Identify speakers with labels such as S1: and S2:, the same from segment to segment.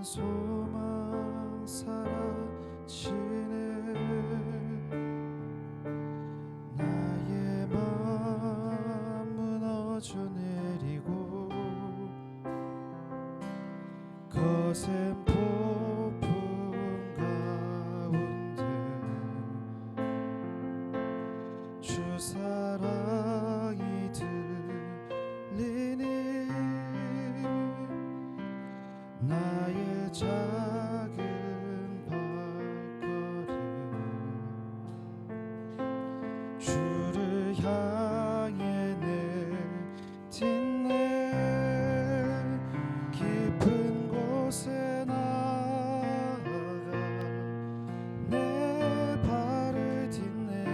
S1: 소망 사라지네. 나의 마음 무너져 내리고 거센 폭풍 가운데 주 사랑이 들리니 나의 작은 발걸음 주를 향해 내딛네. 깊은 곳에 나아가 내 발을 딛네.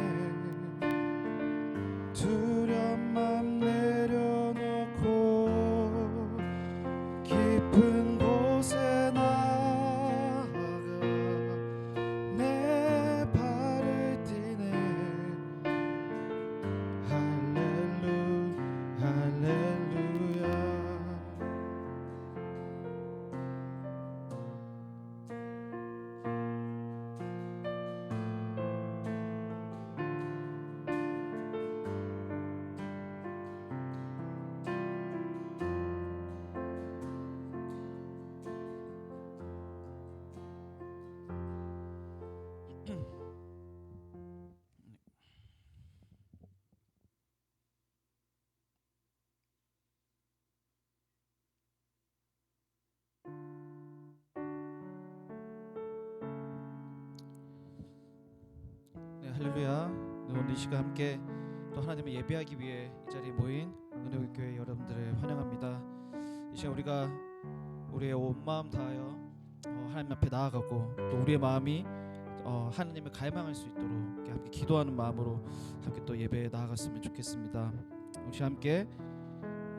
S1: 두려운 맘 내려놓고 깊은 곳에 나아가 내 발을 딛네. 할렐루야. 네, 할렐루야. 오늘 이 시간 함께 또 하나님을 예배하기 위해 이 자리에 모인 은혜교회 여러분들을 환영합니다. 이 시간 우리가 우리의 온 마음 다하여 하나님 앞에 나아가고 또 우리의 마음이 하나님을 갈망할 수 있도록 함께 기도하는 마음으로 함께 또 예배에 나아갔으면 좋겠습니다. 우리 함께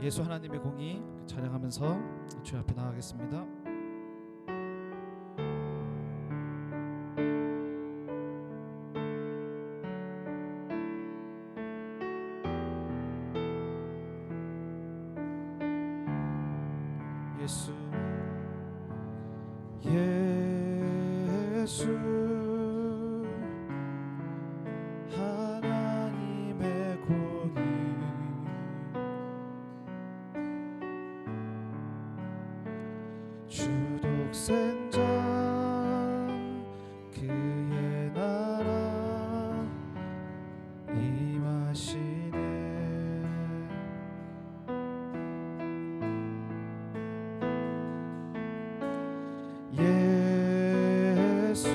S1: 예수 하나님의 공의 찬양하면서 주님 앞에 나아가겠습니다. 예수 하나님의 공의 주 독생자 그의 나라 임하시네. 예수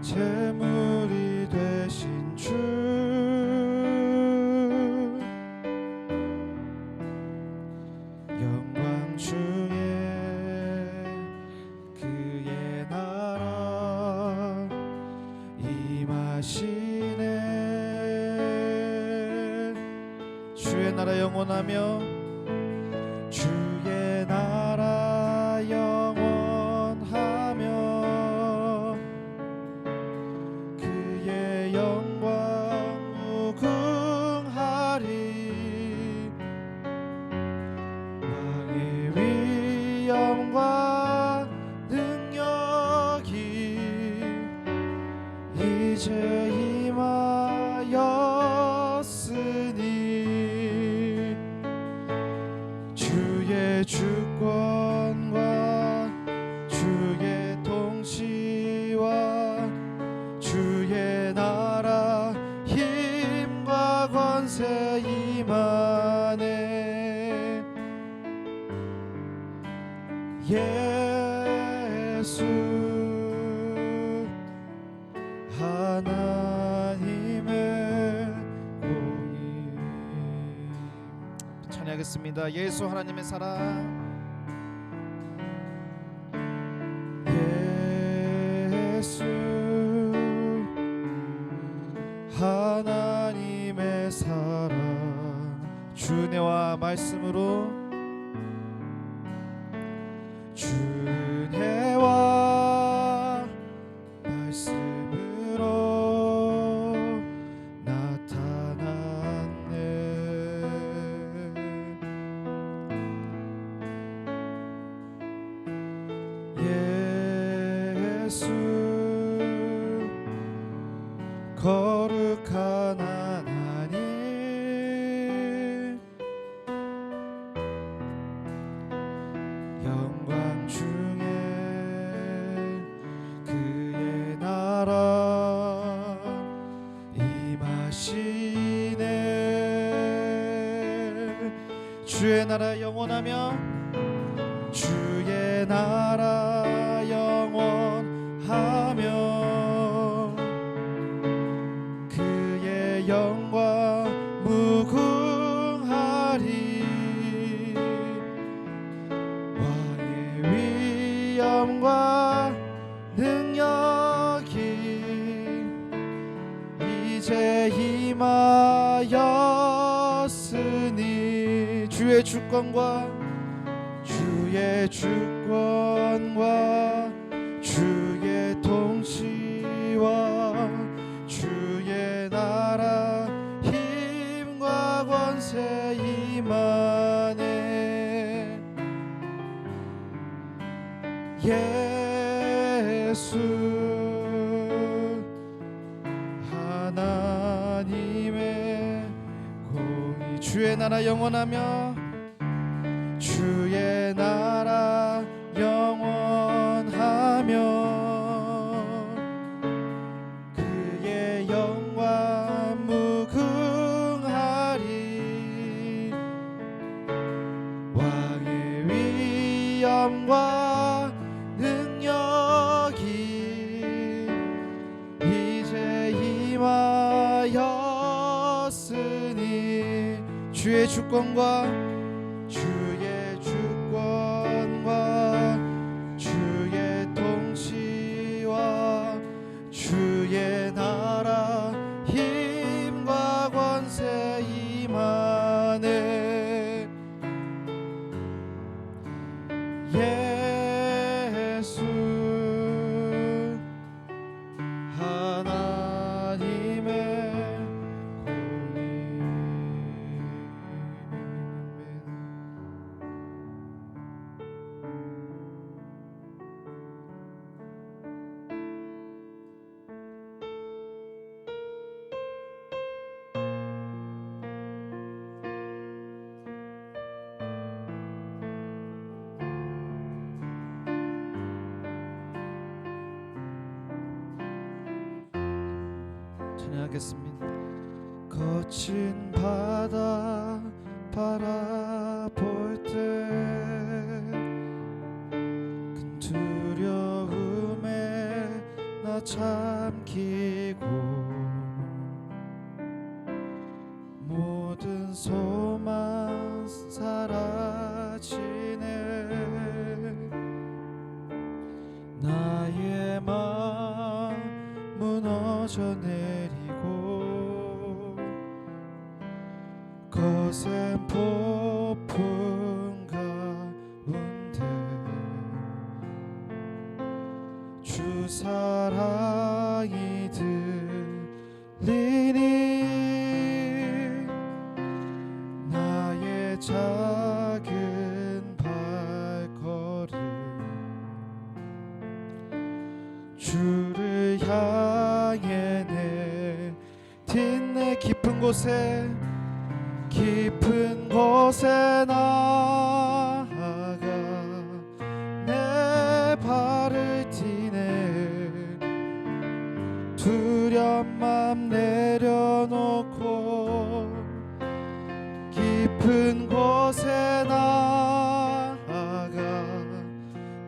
S1: 제물이 되신 주 영광 중에 그의 나라 임하시네. 주의 나라 영원하며 주의 나라 영원하며 그의 영광 무궁하리. 왕의 위엄과 능력이 이제 임하였으니 주의 주권과 주의 통치와 주의 나라 힘과 권세 임하네. 예수 하나님의 공의. 찬양하겠습니다. 예수 하나님의 사랑. 예수 하나님의 사랑. 주 은혜와 말씀으로 주 은혜와 말씀으로 나타났네. 주의 나라 영원하며 주의 나라 영원하며 그의 영광 무궁하리 왕의 위엄과 능력이 이제 임하였으니 주의 주권과 주의 통치와 주의 나라 힘과 권세 임하네 예수 하나님의 공의 주의 나라 영원하며 주의 나라 영원하며 그의 영광 무궁하리 왕의 위엄과 능력이 이제 임하였으니 주의 주권과 주의 통치와 주의 나라 힘과 권세 임하네 예수 하나님의 찬양하겠습니다. 거친 바다 바라볼 때 큰 두려움에 나 잠기고 모든 소망 사라지네 나의 마음 무너져 내리고 거센 폭풍 가운데 주 사랑이 들리니 나의 작은 발걸음 주를 향해 내딛네 깊은 곳에 나아가 내 발을 디네 두려운 맘 내려놓고 깊은 곳에 나아가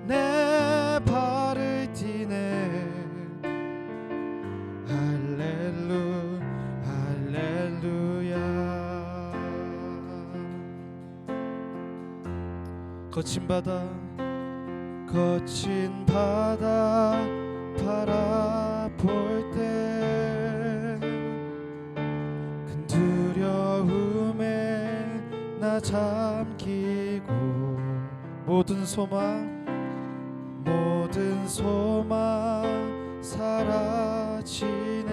S1: 내 발을 디네 할렐루야 거친 바다 바라볼 때 큰 두려움에 나 잠기고 모든 소망 사라지네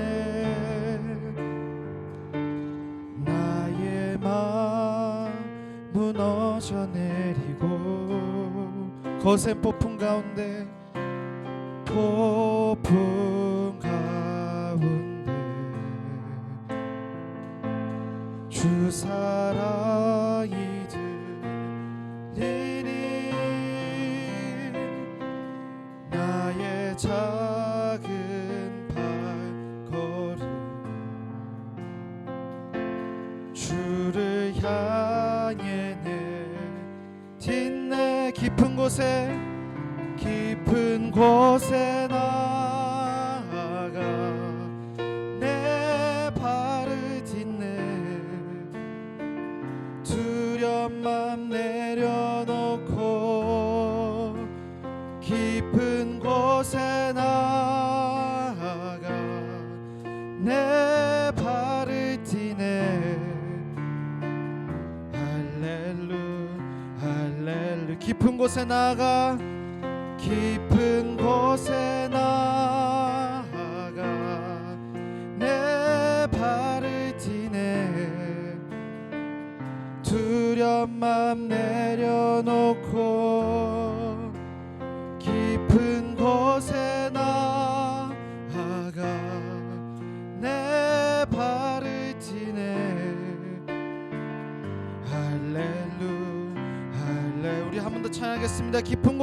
S1: 나의 마음 무너져 내리고 거센 폭풍 가운데 주 사랑이 들리니 나의 작은 발걸음 주를 향해 내 깊은 곳에 나아가 내 발을 딛네. 두려움 내려놓고 깊은 곳에 나아가 내 발을 딛네. 할렐루야. 깊은 곳에 나아가 내 발을 딛네. 두려움 내려놓고 깊은 곳에 나아가 내 발을 딛네. 할렐루야. 우리 한 번 더 찬양하겠습니다. 깊은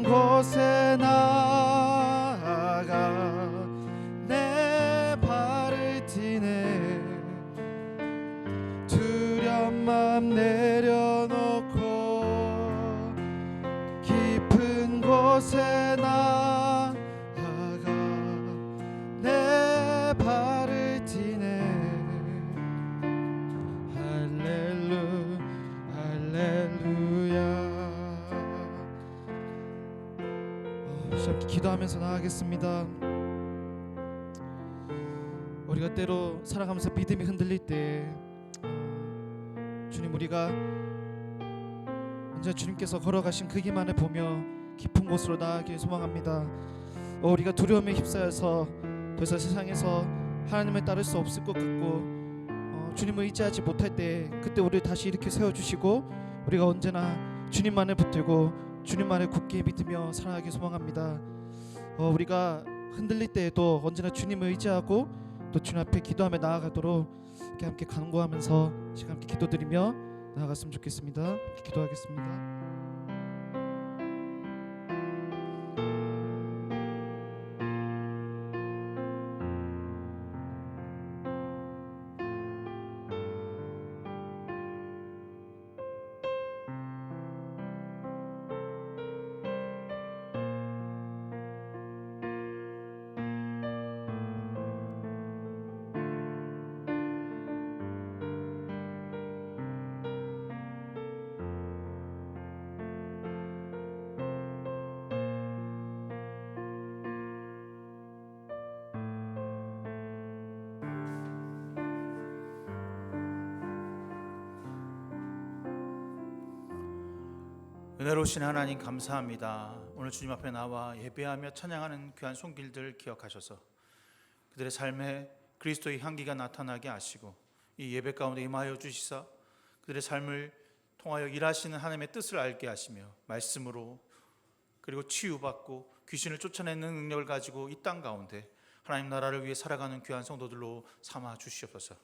S1: 곳에 나아가 내 발을 딛네. 두려움 내려놓고 깊은 곳에 나아가 내 발을 딛네. 할렐루야. 시작 기도하면서 나아가겠습니다. 우리가 때로 살아가면서 믿음이 흔들릴 때 주님, 우리가 언제나 주님께서 걸어가신 그 길만을 보며 깊은 곳으로 나아가길 소망합니다. 우리가 두려움에 휩싸여서 더 이상 세상에서 하나님을 따를 수 없을 것 같고 주님을 의지하지 못할 때, 그때 우리를 다시 이렇게 세워주시고 우리가 언제나 주님만을 붙들고 주님만을 굳게 믿으며 살아가길 소망합니다. 우리가 흔들릴 때에도 언제나 주님을 의지하고 또 주님 앞에 기도하며 나아가도록 이렇게 함께 간구하면서 시간 함께 기도드리며 나아갔으면 좋겠습니다. 함께 기도하겠습니다.
S2: 은혜로우신 하나님 감사합니다. 오늘 주님 앞에 나와 예배하며 찬양하는 귀한 손길들 기억하셔서 그들의 삶에 그리스도의 향기가 나타나게 하시고 이 예배 가운데 임하여 주시사 그들의 삶을 통하여 일하시는 하나님의 뜻을 알게 하시며 말씀으로 그리고 치유받고 귀신을 쫓아내는 능력을 가지고 이 땅 가운데 하나님 나라를 위해 살아가는 귀한 성도들로 삼아 주시옵소서.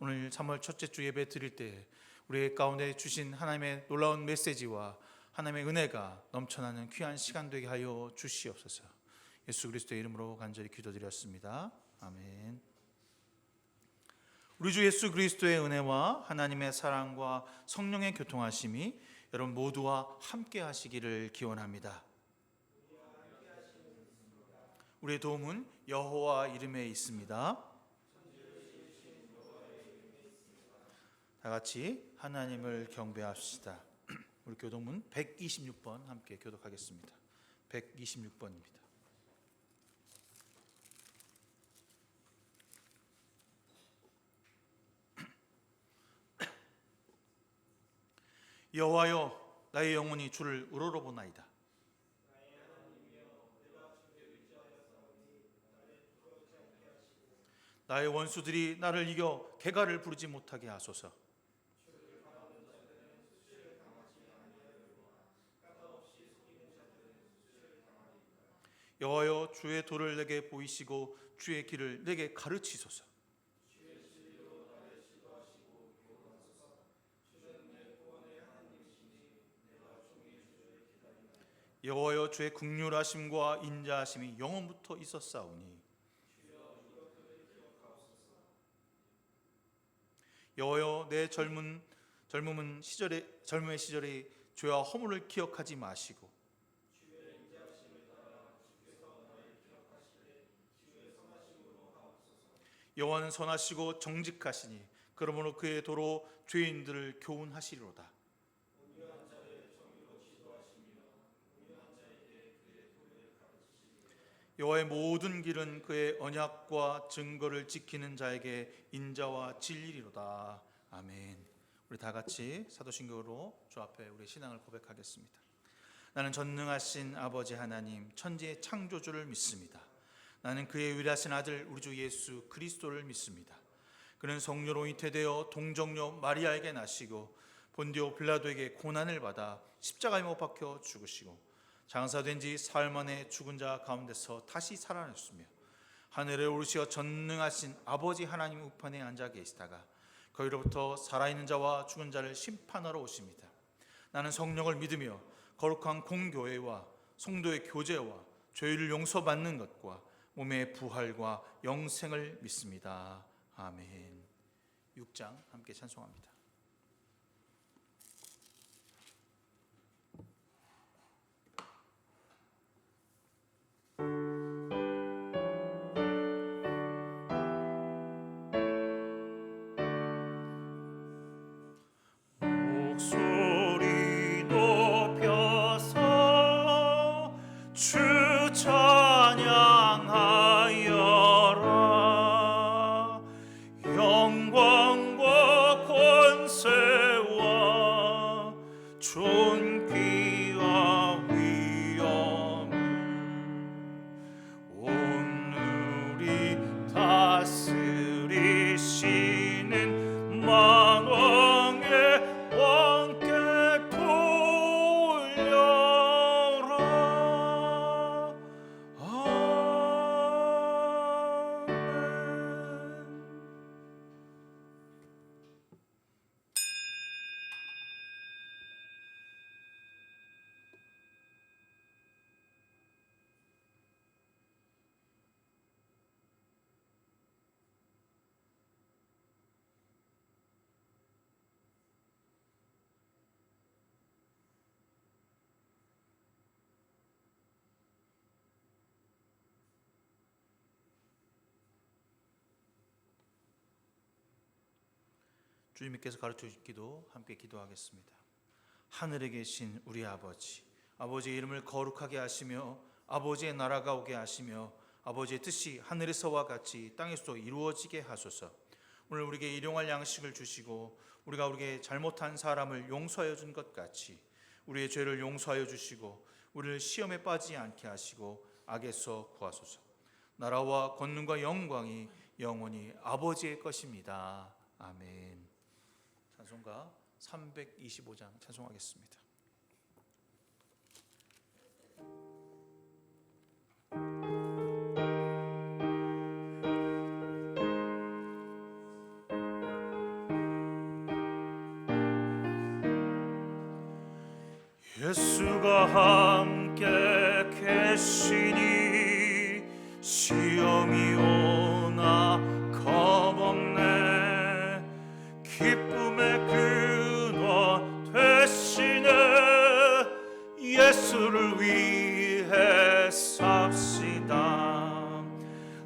S2: 오늘 3월 첫째 주 예배 드릴 때 우리 가운데 주신 하나님의 놀라운 메시지와 하나님의 은혜가 넘쳐나는 귀한 시간 되게 하여 주시옵소서. 예수 그리스도의 이름으로 간절히 기도드렸습니다. 아멘. 우리 주 예수 그리스도의 은혜와 하나님의 사랑과 성령의 교통하심이 여러분 모두와 함께 하시기를 기원합니다. 우리의 도움은 여호와 이름에 있습니다. 다 같이 하나님을 경배합시다. 우리 교독문 126번 함께 교독하겠습니다. 126번입니다. 여호와여, 나의 영혼이 주를 우러러보나이다. 나의 원수들이 나를 이겨 개가를 부르지 못하게 하소서. 여호와여, 주의 도를 내게 보이시고 주의 길을 내게 가르치소서. 여호와여, 주의 긍휼하심과 인자하심이 영원부터 있었사오니 여호와여, 내 젊음의 시절에 죄와 허물을 기억하지 마시고 여호와는 선하시고 정직하시니 그러므로 그의 도로 죄인들을 교훈하시리로다. 여호와의 모든 길은 그의 언약과 증거를 지키는 자에게 인자와 진리로다. 아멘. 우리 다 같이 사도신경으로 주 앞에 우리 신앙을 고백하겠습니다. 나는 전능하신 아버지 하나님 천지의 창조주를 믿습니다. 나는 그의 유일하신 아들 우리 주 예수 그리스도를 믿습니다. 그는 성녀로 잉태되어 동정녀 마리아에게 나시고 본디오 빌라도에게 고난을 받아 십자가에 못 박혀 죽으시고 장사된 지 사흘 만에 죽은 자 가운데서 다시 살아나셨으며 하늘에 오르시어 전능하신 아버지 하나님 우편에 앉아 계시다가 거기로부터 살아있는 자와 죽은 자를 심판하러 오십니다. 나는 성령을 믿으며 거룩한 공교회와 성도의 교제와 죄를 용서받는 것과 몸의 부활과 영생을 믿습니다. 아멘. 6장 함께 찬송합니다.
S3: 목소리 높여서 주 찬양하여라. 영광과 권세와 존귀와 위엄을 오늘이 다스리시는 만왕의 왕께 돌려라. 아멘.
S2: 주님께서 가르쳐주신 기도 함께 기도하겠습니다. 하늘에 계신 우리 아버지, 아버지의 이름을 거룩하게 하시며 아버지의 나라가 오게 하시며 아버지의 뜻이 하늘에서와 같이 땅에서도 이루어지게 하소서. 오늘 우리에게 일용할 양식을 주시고 우리가 우리에게 잘못한 사람을 용서하여 준 것 같이 우리의 죄를 용서하여 주시고 우리를 시험에 빠지지 않게 하시고 악에서 구하소서. 나라와 권능과 영광이 영원히 아버지의 것입니다. 아멘. 찬송가 325장 찬송하겠습니다.
S3: 예수가 함께 계시니 시험이 오나 겁없네. 기쁨의 근원 되시네. 예수를 위해 삽시다.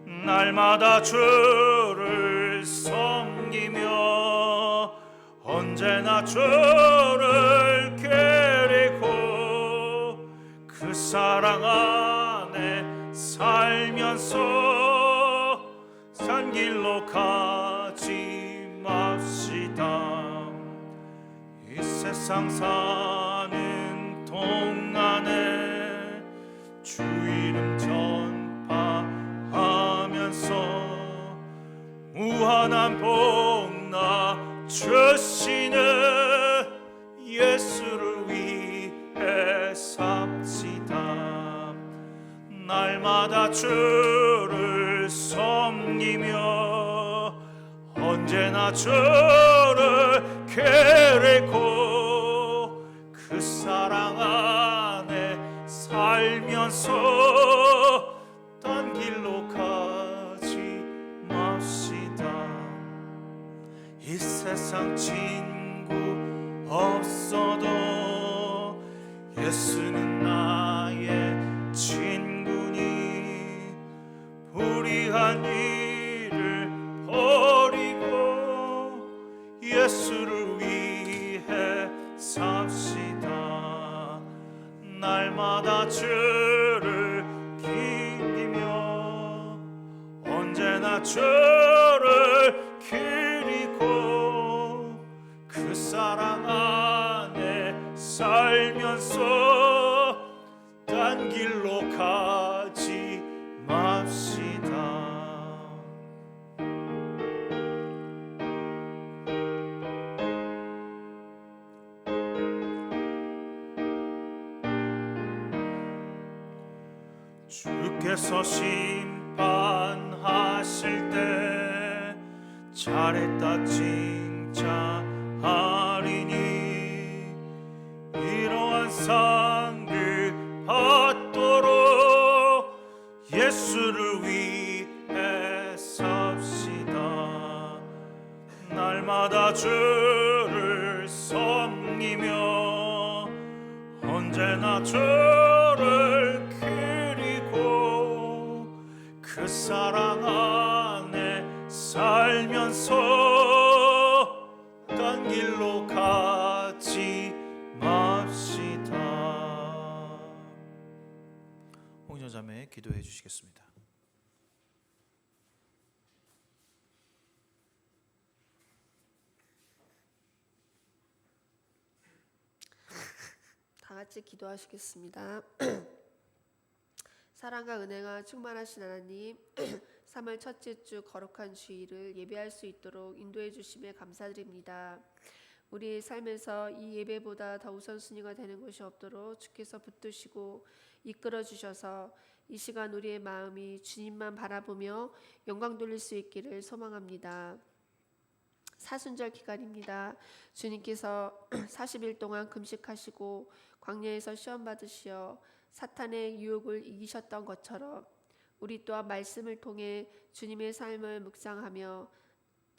S3: 날마다 주를 섬기며 언제나 주를 기리고 그 사랑 안에 살면서 산 길로 가지 맙시다. 이 세상 사는 동안에 주 이름 전파하면서 무한한 복나 주시네. 예수를 위해 삽시다. 날마다 주를 섬기며 언제나 주를 기리고 그 사랑 안에 살면서 딴 길로 가지 맙시다. 이 세상 친구 없어도
S2: 예수는 나의 친구니 불의한 일을 버리고 예수를 위해 삽시다. 날마다 주를 기리며 언제나 주를 기리고 그 사랑 안에 살면서 딴 길로 가지 맙시다. 주께서 심판하실 때 잘했다 칭찬하리니 이러한 상을 받도록 예수를 위해 삽시다. 날마다 주를 섬기며 언제나 주를 기리고 그 사랑 안에 살면서 딴 길로 가지 맙시다. 홍전자매 기도해 주시겠습니다.
S4: 다 같이 기도하시겠습니다. 사랑과 은혜가 충만하신 하나님, 3월 첫째 주 거룩한 주일을 예배할 수 있도록 인도해 주심에 감사드립니다. 우리의 삶에서 이 예배보다 더 우선순위가 되는 것이 없도록 주께서 붙드시고 이끌어 주셔서 이 시간 우리의 마음이 주님만 바라보며 영광 돌릴 수 있기를 소망합니다. 사순절 기간입니다. 주님께서 40일 동안 금식하시고 광야에서 시험 받으시어 사탄의 유혹을 이기셨던 것처럼 우리 또한 말씀을 통해 주님의 삶을 묵상하며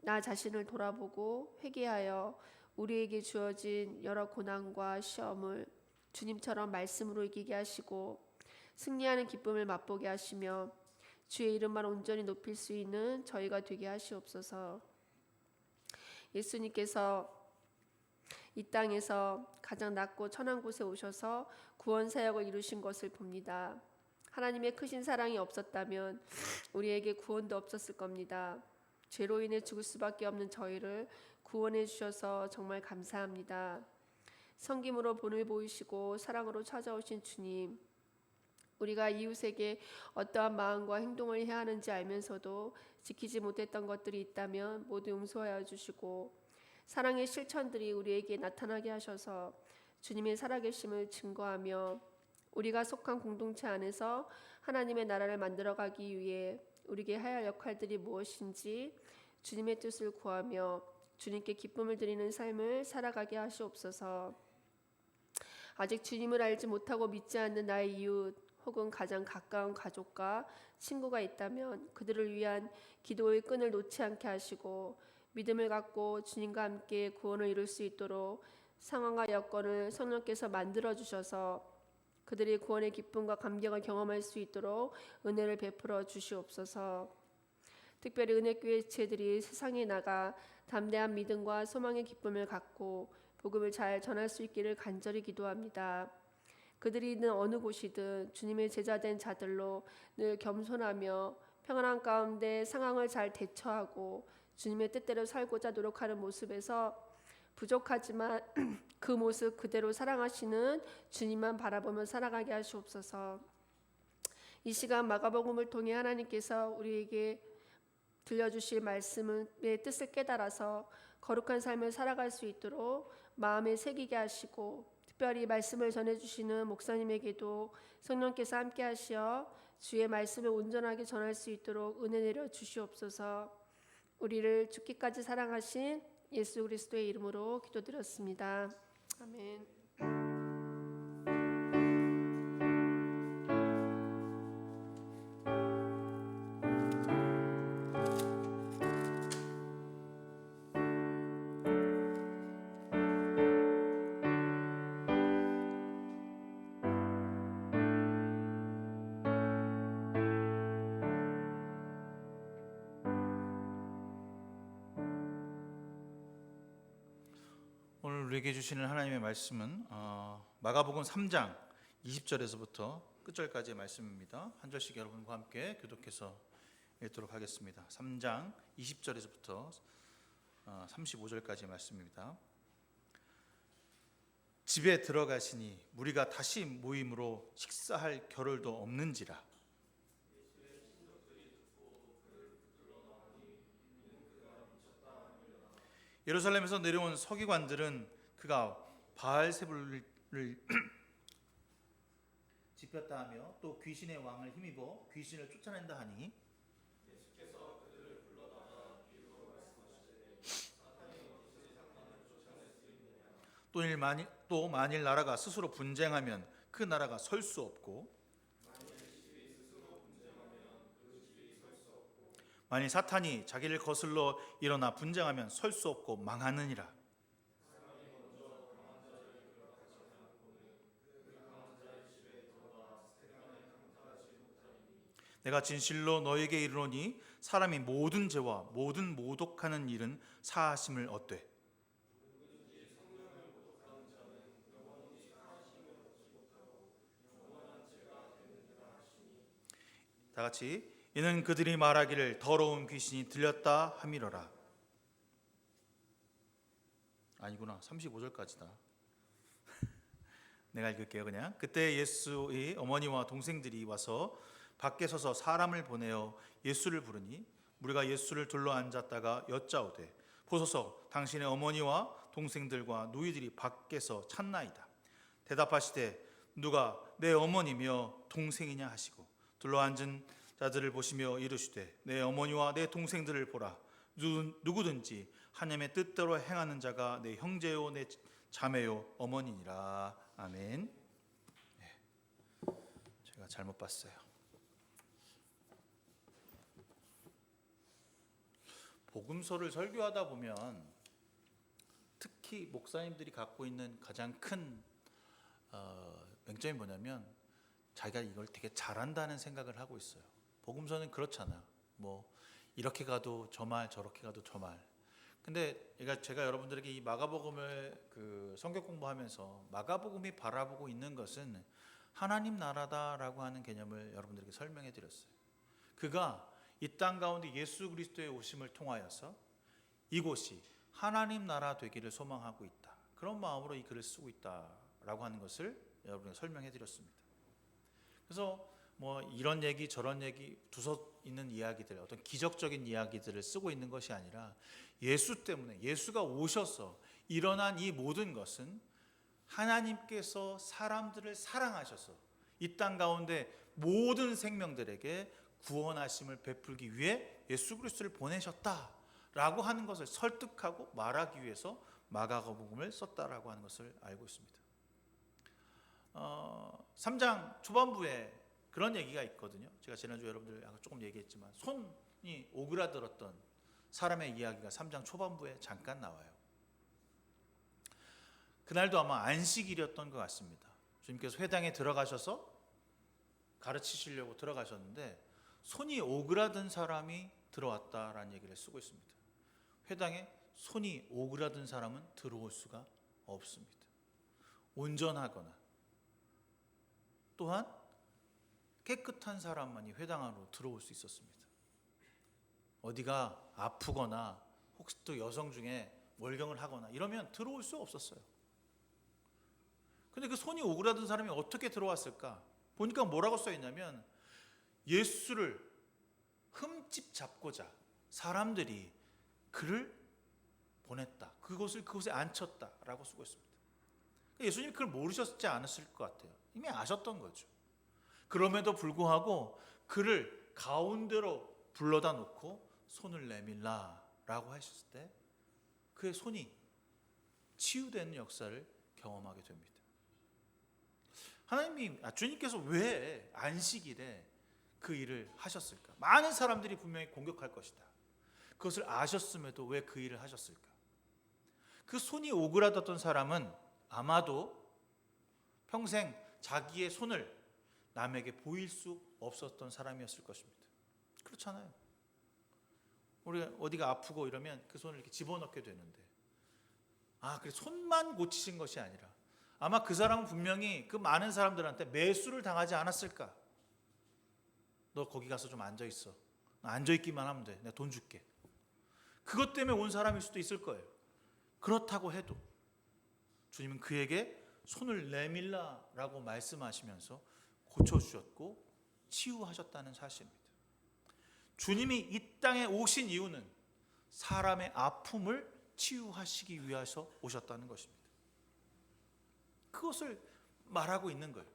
S4: 나 자신을 돌아보고 회개하여 우리에게 주어진 여러 고난과 시험을 주님처럼 말씀으로 이기게 하시고 승리하는 기쁨을 맛보게 하시며 주의 이름만 온전히 높일 수 있는 저희가 되게 하시옵소서. 예수님께서 이 땅에서 가장 낮고 천한 곳에 오셔서 구원 사역을 이루신 것을 봅니다. 하나님의 크신 사랑이 없었다면 우리에게 구원도 없었을 겁니다. 죄로 인해 죽을 수밖에 없는 저희를 구원해 주셔서 정말 감사합니다. 성김으로 본을 보이시고 사랑으로 찾아오신 주님, 우리가 이웃에게 어떠한 마음과 행동을 해야 하는지 알면서도 지키지 못했던 것들이 있다면 모두 용서하여 주시고 사랑의 실천들이 우리에게 나타나게 하셔서 주님의 살아계심을 증거하며 우리가 속한 공동체 안에서 하나님의 나라를 만들어가기 위해 우리에게 해야 할 역할들이 무엇인지 주님의 뜻을 구하며 주님께 기쁨을 드리는 삶을 살아가게 하시옵소서. 아직 주님을 알지 못하고 믿지 않는 나의 이웃 혹은 가장 가까운 가족과 친구가 있다면 그들을 위한 기도의 끈을 놓지 않게 하시고 믿음을 갖고 주님과 함께 구원을 이룰 수 있도록 상황과 여건을 성령께서 만들어 주셔서 그들이 구원의 기쁨과 감격을 경험할 수 있도록 은혜를 베풀어 주시옵소서. 특별히 은혜교회 지체들이 세상에 나가 담대한 믿음과 소망의 기쁨을 갖고 복음을 잘 전할 수 있기를 간절히 기도합니다. 그들이 있는 어느 곳이든 주님의 제자된 자들로 늘 겸손하며 평안한 가운데 상황을 잘 대처하고 주님의 뜻대로 살고자 노력하는 모습에서 부족하지만 그 모습 그대로 사랑하시는 주님만 바라보며 살아가게 하시옵소서. 이 시간 마가복음을 통해 하나님께서 우리에게 들려주실 말씀의 뜻을 깨달아서 거룩한 삶을 살아갈 수 있도록 마음에 새기게 하시고 특별히 말씀을 전해주시는 목사님에게도 성령께서 함께 하시어 주의 말씀을 온전하게 전할 수 있도록 은혜 내려 주시옵소서. 우리를 죽기까지 사랑하신 예수 그리스도의 이름으로 기도드렸습니다. 아멘.
S2: 오늘 우리에게 주시는 하나님의 말씀은 마가복음 3장 20절에서부터 끝절까지의 말씀입니다. 한 절씩 여러분과 함께 교독해서 읽도록 하겠습니다. 3장 20절에서부터 35절까지의 말씀입니다. 집에 들어가시니 무리가 다시 모임으로 식사할 겨를도 없는지라. 예루살렘에서 내려온 서기관들은 그가 바알세불을 지폈다 하며 또 귀신의 왕을 힘입어 귀신을 쫓아낸다 하니 또 만일 나라가 스스로 분쟁하면 그 나라가 설 수 없고 만일 사탄이 자기를 거슬러 일어나 분쟁하면 설 수 없고 망하느니라. 내가 진실로 너에게 이르노니 사람이 모든 죄와 모든 모독하는 일은 사하심을 얻되 다 같이 이는 그들이 말하기를 더러운 귀신이 들렸다 함이러라. 아니구나. 35절까지다. 내가 읽을게요. 그냥. 그때 예수의 어머니와 동생들이 와서 밖에 서서 사람을 보내어 예수를 부르니 무리가 예수를 둘러 앉았다가 여짜오되 보소서 당신의 어머니와 동생들과 누이들이 밖에서 찾나이다. 대답하시되 누가 내 어머니며 동생이냐 하시고 둘러 앉은 자들을 보시며 이르시되 내 어머니와 내 동생들을 보라. 누구든지 하나님의 뜻대로 행하는 자가 내 형제요 내 자매요 어머니니라. 아멘. 제가 잘못 봤어요. 복음서를 설교하다 보면 특히 목사님들이 갖고 있는 가장 큰 맹점이 뭐냐면 자기가 이걸 되게 잘한다는 생각을 하고 있어요. 복음서는 그렇잖아. 뭐 이렇게 가도 저 말, 저렇게 가도 저 말. 근데 제가 여러분들에게 이 마가복음을 성경 공부하면서 마가복음이 바라보고 있는 것은 하나님 나라다라고 하는 개념을 여러분들에게 설명해 드렸어요. 그가 이 땅 가운데 예수 그리스도의 오심을 통하여서 이곳이 하나님 나라 되기를 소망하고 있다. 그런 마음으로 이 글을 쓰고 있다라고 하는 것을 여러분에게 설명해 드렸습니다. 그래서 뭐 이런 얘기 저런 얘기 두서 있는 이야기들, 어떤 기적적인 이야기들을 쓰고 있는 것이 아니라 예수 때문에, 예수가 오셔서 일어난 이 모든 것은 하나님께서 사람들을 사랑하셔서 이 땅 가운데 모든 생명들에게 구원하심을 베풀기 위해 예수 그리스도를 보내셨다라고 하는 것을 설득하고 말하기 위해서 마가복음을 썼다라고 하는 것을 알고 있습니다. 3장 초반부에 그런 얘기가 있거든요. 제가 지난주에 여러분들 조금 얘기했지만 손이 오그라들었던 사람의 이야기가 3장 초반부에 잠깐 나와요. 그날도 아마 안식일이었던 것 같습니다. 주님께서 회당에 들어가셔서 가르치시려고 들어가셨는데 손이 오그라든 사람이 들어왔다라는 얘기를 쓰고 있습니다. 회당에 손이 오그라든 사람은 들어올 수가 없습니다. 온전하거나 또한 깨끗한 사람만이 회당 안으로 들어올 수 있었습니다. 어디가 아프거나 혹시 또 여성 중에 월경을 하거나 이러면 들어올 수 없었어요. 근데 그 손이 오그라든 사람이 어떻게 들어왔을까? 보니까 뭐라고 써 있냐면 예수를 흠집 잡고자 사람들이 그를 보냈다. 그곳에 앉혔다라고 쓰고 있습니다. 예수님이 그걸 모르셨지 않았을 것 같아요. 이미 아셨던 거죠. 그럼에도 불구하고 그를 가운데로 불러다 놓고 손을 내밀라라고 하셨을 때 그의 손이 치유되는 역사를 경험하게 됩니다. 주님께서 왜 안식일에 그 일을 하셨을까? 많은 사람들이 분명히 공격할 것이다. 그것을 아셨음에도 왜 그 일을 하셨을까? 그 손이 오그라졌던 사람은 아마도 평생 자기의 손을 남에게 보일 수 없었던 사람이었을 것입니다. 그렇잖아요. 우리가 어디가 아프고 이러면 그 손을 이렇게 집어넣게 되는데 그래 손만 고치신 것이 아니라 아마 그 사람은 분명히 그 많은 사람들한테 매수를 당하지 않았을까? 너 거기 가서 좀 앉아 있어. 앉아 있기만 하면 돼. 내가 돈 줄게. 그것 때문에 온 사람일 수도 있을 거예요. 그렇다고 해도 주님은 그에게 손을 내밀라라고 말씀하시면서 고쳐주셨고 치유하셨다는 사실입니다. 주님이 이 땅에 오신 이유는 사람의 아픔을 치유하시기 위해서 오셨다는 것입니다. 그것을 말하고 있는 거예요.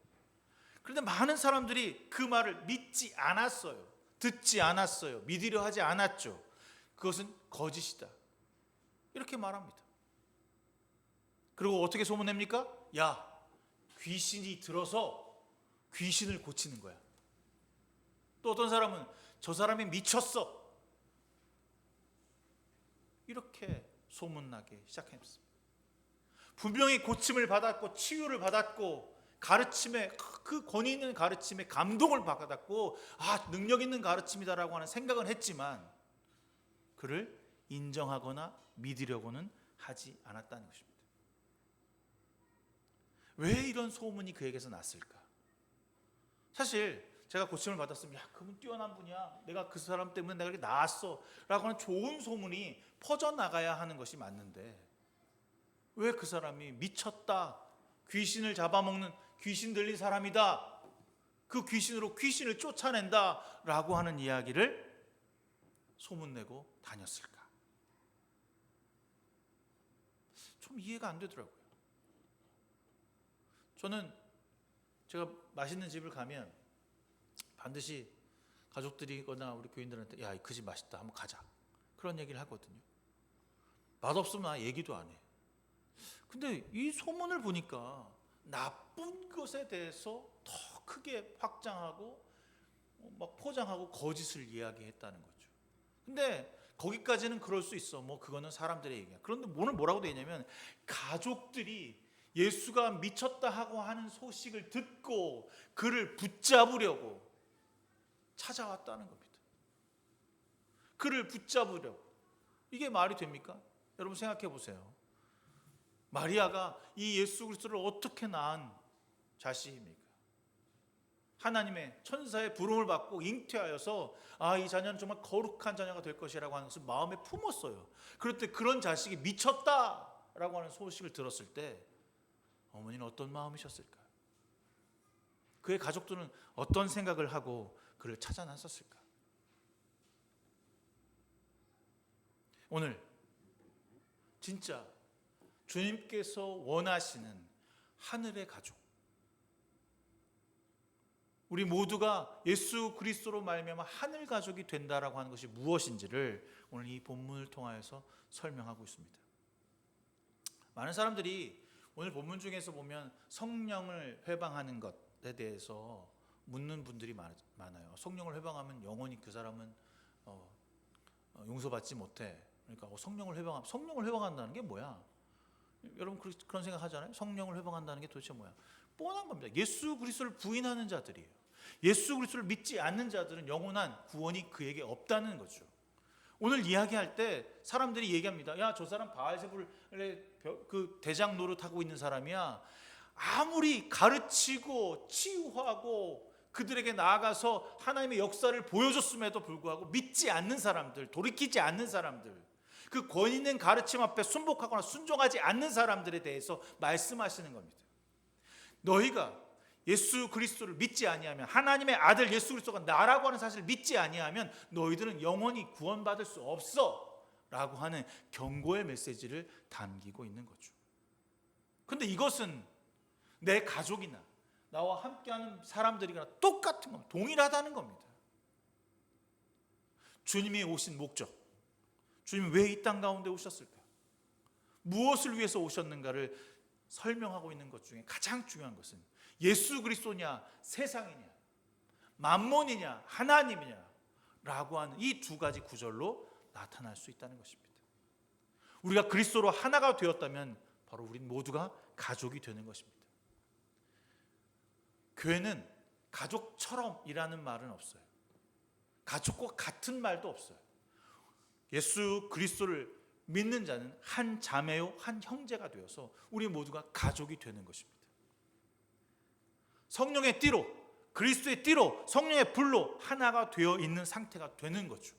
S2: 그런데 많은 사람들이 그 말을 믿지 않았어요. 듣지 않았어요. 믿으려 하지 않았죠. 그것은 거짓이다. 이렇게 말합니다. 그리고 어떻게 소문냅니까? 야, 귀신이 들어서 귀신을 고치는 거야. 또 어떤 사람은 저 사람이 미쳤어. 이렇게 소문나게 시작했습니다. 분명히 고침을 받았고 치유를 받았고 가르침에 그 권위 있는 가르침에 감동을 받았고 능력 있는 가르침이다라고 하는 생각은 했지만 그를 인정하거나 믿으려고는 하지 않았다는 것입니다. 왜 이런 소문이 그에게서 났을까? 사실 제가 고침을 받았으면 그분 뛰어난 분이야. 내가 그 사람 때문에 내가 이렇게 나았어 라고 하는 좋은 소문이 퍼져나가야 하는 것이 맞는데 왜 그 사람이 미쳤다, 귀신을 잡아먹는 귀신 들린 사람이다, 그 귀신으로 귀신을 쫓아낸다 라고 하는 이야기를 소문내고 다녔을까? 좀 이해가 안 되더라고요. 저는 제가 맛있는 집을 가면 반드시 가족들이거나 우리 교인들한테 그 집 맛있다 한번 가자 그런 얘기를 하거든요. 맛없으면 얘기도 안 해. 근데 이 소문을 보니까 나쁜 것에 대해서 더 크게 확장하고 막 포장하고 거짓을 이야기했다는 거죠. 근데 거기까지는 그럴 수 있어. 그거는 사람들의 얘기야. 그런데 오늘 뭐라고 되어 있냐면 가족들이 예수가 미쳤다 하고 하는 소식을 듣고 그를 붙잡으려고 찾아왔다는 겁니다. 그를 붙잡으려고. 이게 말이 됩니까? 여러분 생각해 보세요. 마리아가 이 예수 그리스도를 어떻게 낳은 자식입니까? 하나님의 천사의 부름을 받고 잉태하여서 이 자녀는 정말 거룩한 자녀가 될 것이라고 하는 것을 마음에 품었어요. 그럴 때 그런 자식이 미쳤다라고 하는 소식을 들었을 때 어머니는 어떤 마음이셨을까요? 그의 가족들은 어떤 생각을 하고 그를 찾아 나섰을까? 오늘 진짜 주님께서 원하시는 하늘의 가족, 우리 모두가 예수 그리스도로 말미암아 하늘 가족이 된다라고 하는 것이 무엇인지를 오늘 이 본문을 통하여서 설명하고 있습니다. 많은 사람들이 오늘 본문 중에서 보면 성령을 회방하는 것에 대해서 묻는 분들이 많아요. 성령을 회방하면 영원히 그 사람은 용서받지 못해. 그러니까 성령을 회방한다는 게 뭐야? 여러분 그런 생각 하잖아요. 성령을 회방한다는 게 도대체 뭐야? 뻔한 겁니다. 예수 그리스도를 부인하는 자들이에요. 예수 그리스도를 믿지 않는 자들은 영원한 구원이 그에게 없다는 거죠. 오늘 이야기할 때 사람들이 얘기합니다. 저 사람 바알세불의 그 대장 노릇하고 있는 사람이야. 아무리 가르치고 치유하고 그들에게 나아가서 하나님의 역사를 보여줬음에도 불구하고 믿지 않는 사람들, 돌이키지 않는 사람들, 그 권위 있는 가르침 앞에 순복하거나 순종하지 않는 사람들에 대해서 말씀하시는 겁니다. 너희가 예수 그리스도를 믿지 아니하면, 하나님의 아들 예수 그리스도가 나라고 하는 사실을 믿지 아니하면 너희들은 영원히 구원받을 수 없어 라고 하는 경고의 메시지를 담기고 있는 거죠. 그런데 이것은 내 가족이나 나와 함께하는 사람들이거나 똑같은 겁니다. 동일하다는 겁니다. 주님이 오신 목적, 주님이 왜 이 땅 가운데 오셨을까? 무엇을 위해서 오셨는가를 설명하고 있는 것 중에 가장 중요한 것은 예수 그리스도냐 세상이냐 만몬이냐 하나님이냐 라고 하는 이 두 가지 구절로 나타날 수 있다는 것입니다. 우리가 그리스도로 하나가 되었다면 바로 우린 모두가 가족이 되는 것입니다. 교회는 가족처럼이라는 말은 없어요. 가족과 같은 말도 없어요. 예수 그리스도를 믿는 자는 한 자매요 한 형제가 되어서 우리 모두가 가족이 되는 것입니다. 성령의 띠로, 그리스도의 띠로, 성령의 불로 하나가 되어 있는 상태가 되는 거죠.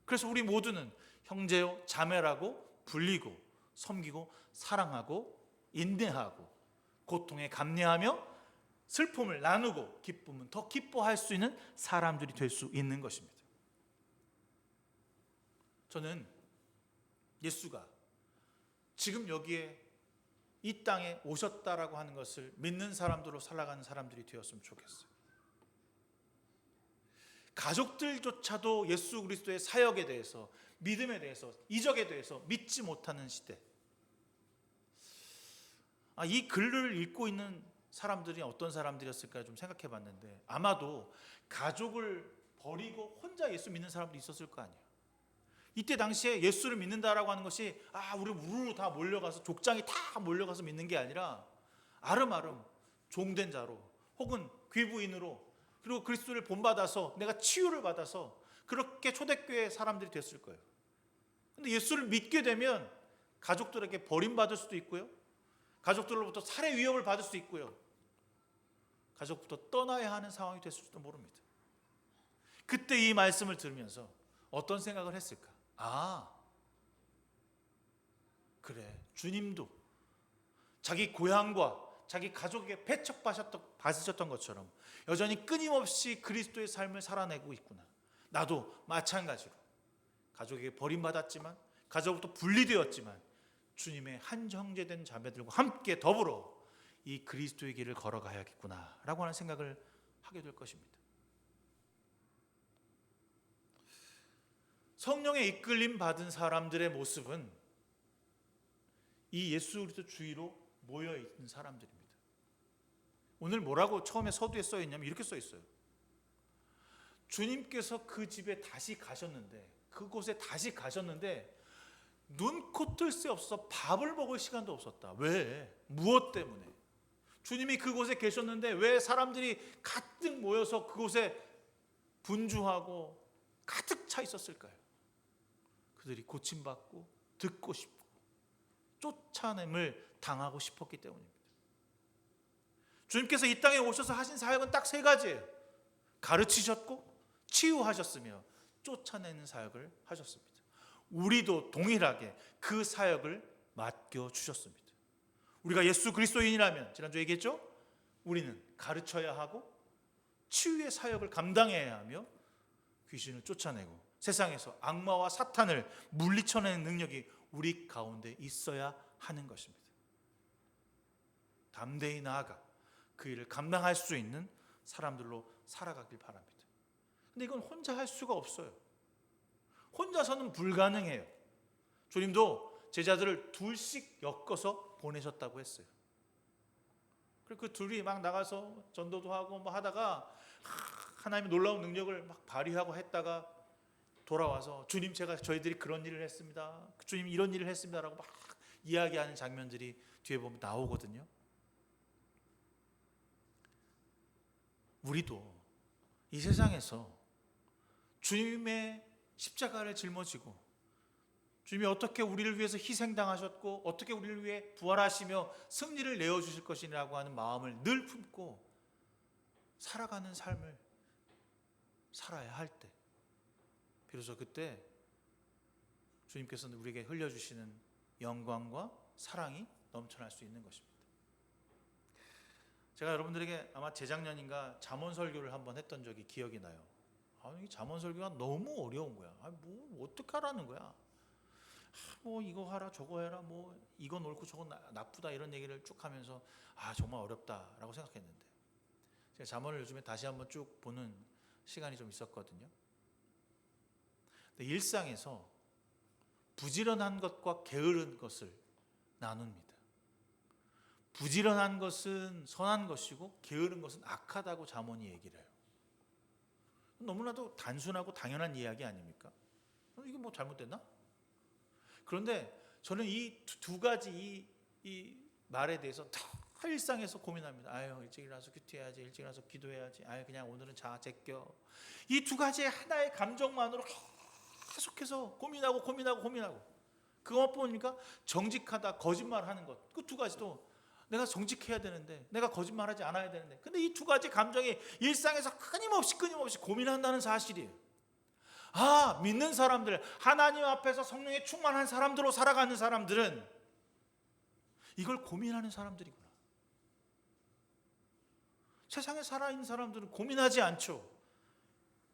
S2: 그래서 우리 모두는 형제요 자매라고 불리고 섬기고 사랑하고 인내하고 고통에 감내하며 슬픔을 나누고 기쁨은 더 기뻐할 수 있는 사람들이 될 수 있는 것입니다. 저는 예수가 지금 여기에 이 땅에 오셨다라고 하는 것을 믿는 사람들로 살아가는 사람들이 되었으면 좋겠어요. 가족들조차도 예수 그리스도의 사역에 대해서, 믿음에 대해서, 이적에 대해서 믿지 못하는 시대. 이 글을 읽고 있는 사람들이 어떤 사람들이었을까 좀 생각해 봤는데, 아마도 가족을 버리고 혼자 예수 믿는 사람도 있었을 거 아니에요. 이때 당시에 예수를 믿는다라고 하는 것이 우리 우르르 다 몰려가서, 족장이 다 몰려가서 믿는 게 아니라 아름아름 종된 자로 혹은 귀부인으로, 그리고 그리스도를 본받아서 내가 치유를 받아서 그렇게 초대교회 사람들이 됐을 거예요. 근데 예수를 믿게 되면 가족들에게 버림받을 수도 있고요, 가족들로부터 살해 위협을 받을 수도 있고요, 가족부터 떠나야 하는 상황이 됐을지도 모릅니다. 그때 이 말씀을 들으면서 어떤 생각을 했을까? 그래, 주님도 자기 고향과 자기 가족에게 배척받으셨던 것처럼 여전히 끊임없이 그리스도의 삶을 살아내고 있구나. 나도 마찬가지로 가족에게 버림받았지만, 가족부터 분리되었지만 주님의 한 형제된 자매들과 함께 더불어 이 그리스도의 길을 걸어가야겠구나 라고 하는 생각을 하게 될 것입니다. 성령의 이끌림 받은 사람들의 모습은 이 예수 그리스도 주위로 모여 있는 사람들입니다. 오늘 뭐라고 처음에 서두에 써 있냐면 이렇게 써 있어요. 주님께서 그 집에 다시 가셨는데, 그곳에 다시 가셨는데 눈코 뜰 새 없어 밥을 먹을 시간도 없었다. 왜? 무엇 때문에? 주님이 그곳에 계셨는데 왜 사람들이 가득 모여서 그곳에 분주하고 가득 차 있었을까요? 그들이 고침받고 듣고 싶고 쫓아냄을 당하고 싶었기 때문입니다. 주님께서 이 땅에 오셔서 하신 사역은 딱 세 가지예요. 가르치셨고 치유하셨으며 쫓아내는 사역을 하셨습니다. 우리도 동일하게 그 사역을 맡겨주셨습니다. 우리가 예수 그리스도인이라면, 지난주에 얘기했죠? 우리는 가르쳐야 하고 치유의 사역을 감당해야 하며 귀신을 쫓아내고 세상에서 악마와 사탄을 물리쳐내는 능력이 우리 가운데 있어야 하는 것입니다. 담대히 나아가 그 일을 감당할 수 있는 사람들로 살아가길 바랍니다. 근데 이건 혼자 할 수가 없어요. 혼자서는 불가능해요. 주님도 제자들을 둘씩 엮어서 보내셨다고 했어요. 그리고 그 둘이 막 나가서 전도도 하고 뭐 하다가 하나님의 놀라운 능력을 막 발휘하고 했다가 돌아와서 주님, 제가 저희들이 그런 일을 했습니다, 주님 이런 일을 했습니다 라고 막 이야기하는 장면들이 뒤에 보면 나오거든요. 우리도 이 세상에서 주님의 십자가를 짊어지고 주님이 어떻게 우리를 위해서 희생당하셨고 어떻게 우리를 위해 부활하시며 승리를 내어주실 것이라고 하는 마음을 늘 품고 살아가는 삶을 살아야 할 때, 비로소 그때 주님께서는 우리에게 흘려주시는 영광과 사랑이 넘쳐날 수 있는 것입니다. 제가 여러분들에게 아마 재작년인가 잠언 설교를 한번 했던 적이 기억이 나요. 이 잠언 설교가 너무 어려운 거야. 뭐 어떻게 하라는 거야. 뭐 이거 하라 저거 해라, 뭐 이건 옳고 저건 나쁘다, 이런 얘기를 쭉 하면서 정말 어렵다라고 생각했는데, 제가 잠언을 요즘에 다시 한번 쭉 보는 시간이 좀 있었거든요. 근데 일상에서 부지런한 것과 게으른 것을 나눕니다. 부지런한 것은 선한 것이고 게으른 것은 악하다고 잠언이 얘기를 해요. 너무나도 단순하고 당연한 이야기 아닙니까? 이게 뭐 잘못됐나? 그런데 저는 이 두 가지 이 말에 대해서 다 일상에서 고민합니다. 일찍 일어나서 큐티해야지, 일찍 일어나서 기도해야지, 그냥 오늘은 제껴. 이 두 가지의 하나의 감정만으로 계속해서 고민하고 그것만 보니까 정직하다, 거짓말하는 것, 그 두 가지도 내가 정직해야 되는데 내가 거짓말하지 않아야 되는데, 근데 이 두 가지 감정이 일상에서 끊임없이 고민한다는 사실이에요. 믿는 사람들, 하나님 앞에서 성령에 충만한 사람들로 살아가는 사람들은 이걸 고민하는 사람들이구나. 세상에 살아있는 사람들은 고민하지 않죠.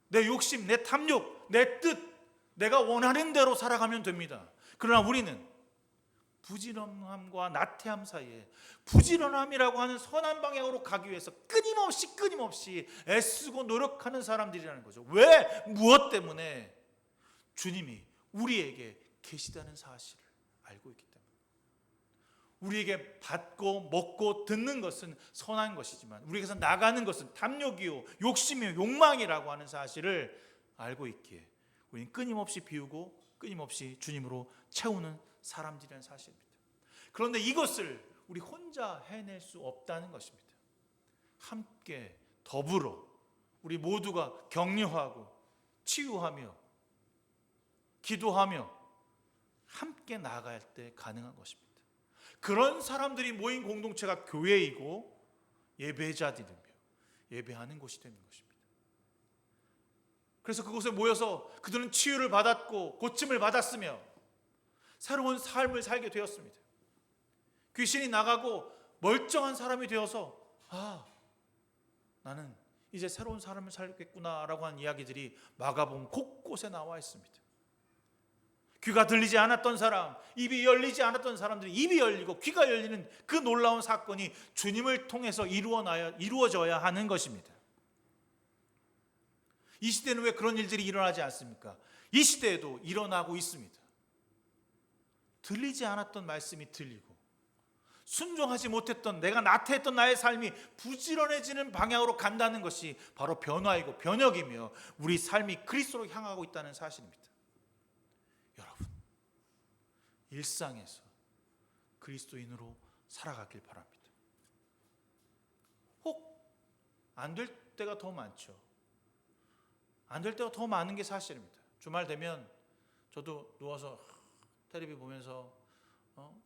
S2: 내 욕심, 내 탐욕, 내 뜻, 내가 원하는 대로 살아가면 됩니다. 그러나 우리는 부지런함과 나태함 사이에, 부지런함이라고 하는 선한 방향으로 가기 위해서 끊임없이 애쓰고 노력하는 사람들이라는 거죠. 왜? 무엇 때문에? 주님이 우리에게 계시다는 사실을 알고 있기 때문에. 우리에게 받고 먹고 듣는 것은 선한 것이지만 우리에게서 나가는 것은 탐욕이요, 욕심이요, 욕망이라고 하는 사실을 알고 있기에 우리는 끊임없이 비우고 끊임없이 주님으로 채우는 사람들이라는 사실입니다. 그런데 이것을 우리 혼자 해낼 수 없다는 것입니다. 함께 더불어 우리 모두가 격려하고 치유하며 기도하며 함께 나아갈 때 가능한 것입니다. 그런 사람들이 모인 공동체가 교회이고 예배자들이며 예배하는 곳이 되는 것입니다. 그래서 그곳에 모여서 그들은 치유를 받았고 고침을 받았으며 새로운 삶을 살게 되었습니다. 귀신이 나가고 멀쩡한 사람이 되어서 나는 이제 새로운 삶을 살겠구나라고 하는 이야기들이 마가복음 곳곳에 나와 있습니다. 귀가 들리지 않았던 사람, 입이 열리지 않았던 사람들이 입이 열리고 귀가 열리는 그 놀라운 사건이 주님을 통해서 이루어져야 하는 것입니다. 이 시대는 왜 그런 일들이 일어나지 않습니까? 이 시대에도 일어나고 있습니다. 들리지 않았던 말씀이 들리고 순종하지 못했던, 내가 나태했던 나의 삶이 부지런해지는 방향으로 간다는 것이 바로 변화이고 변혁이며 우리 삶이 그리스도로 향하고 있다는 사실입니다. 여러분, 일상에서 그리스도인으로 살아가길 바랍니다. 혹 안 될 때가 더 많죠. 안 될 때가 더 많은 게 사실입니다. 주말 되면 저도 누워서 텔레비 보면서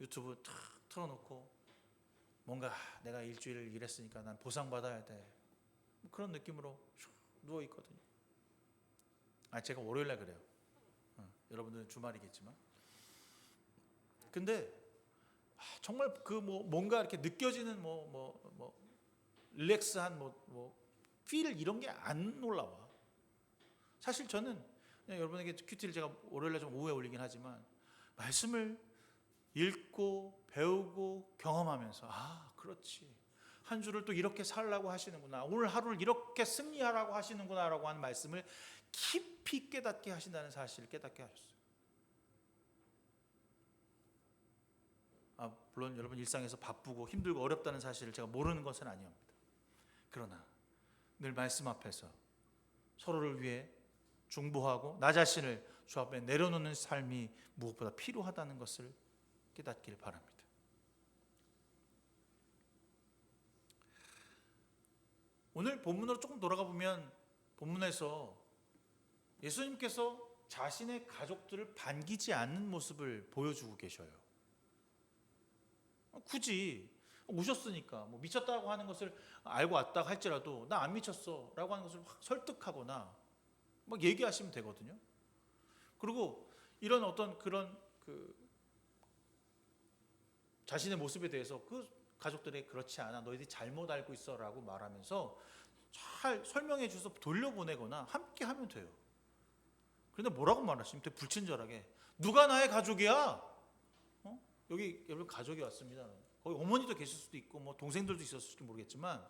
S2: 유튜브 탁 틀어놓고 뭔가 내가 일주일을 일했으니까 난 보상받아야 돼, 그런 느낌으로 누워있거든요. 제가 월요일날 그래요. 여러분들은 주말이겠지만. 근데 정말 그 뭔가 이렇게 느껴지는 릴렉스한 필 이런 게 안 올라와. 사실 저는 그냥 여러분에게 큐티를 제가 월요일날 좀 오후에 올리긴 하지만 말씀을 읽고 배우고 경험하면서 그렇지, 한 주를 또 이렇게 살라고 하시는구나, 오늘 하루를 이렇게 승리하라고 하시는구나라고 하는 말씀을 깊이 깨닫게 하신다는 사실을 깨닫게 하셨어요. 물론 여러분 일상에서 바쁘고 힘들고 어렵다는 사실을 제가 모르는 것은 아니옵니다. 그러나 늘 말씀 앞에서 서로를 위해 중보하고 나 자신을 주 앞에 내려놓는 삶이 무엇보다 필요하다는 것을 깨닫기를 바랍니다. 오늘 본문으로 조금 돌아가 보면 본문에서 예수님께서 자신의 가족들을 반기지 않는 모습을 보여주고 계셔요. 굳이 오셨으니까 미쳤다고 하는 것을 알고 왔다 할지라도 나 안 미쳤어 라고 하는 것을 설득하거나 얘기하시면 되거든요. 그리고 이런 어떤 그런 자신의 모습에 대해서 그 가족들에게 그렇지 않아, 너희들이 잘못 알고 있어 라고 말하면서 잘 설명해 주셔서 돌려보내거나 함께 하면 돼요. 그런데 뭐라고 말하시면 되게 불친절하게 누가 나의 가족이야? 여기 여러분 가족이 왔습니다. 거기 어머니도 계실 수도 있고 동생들도 있었을지 모르겠지만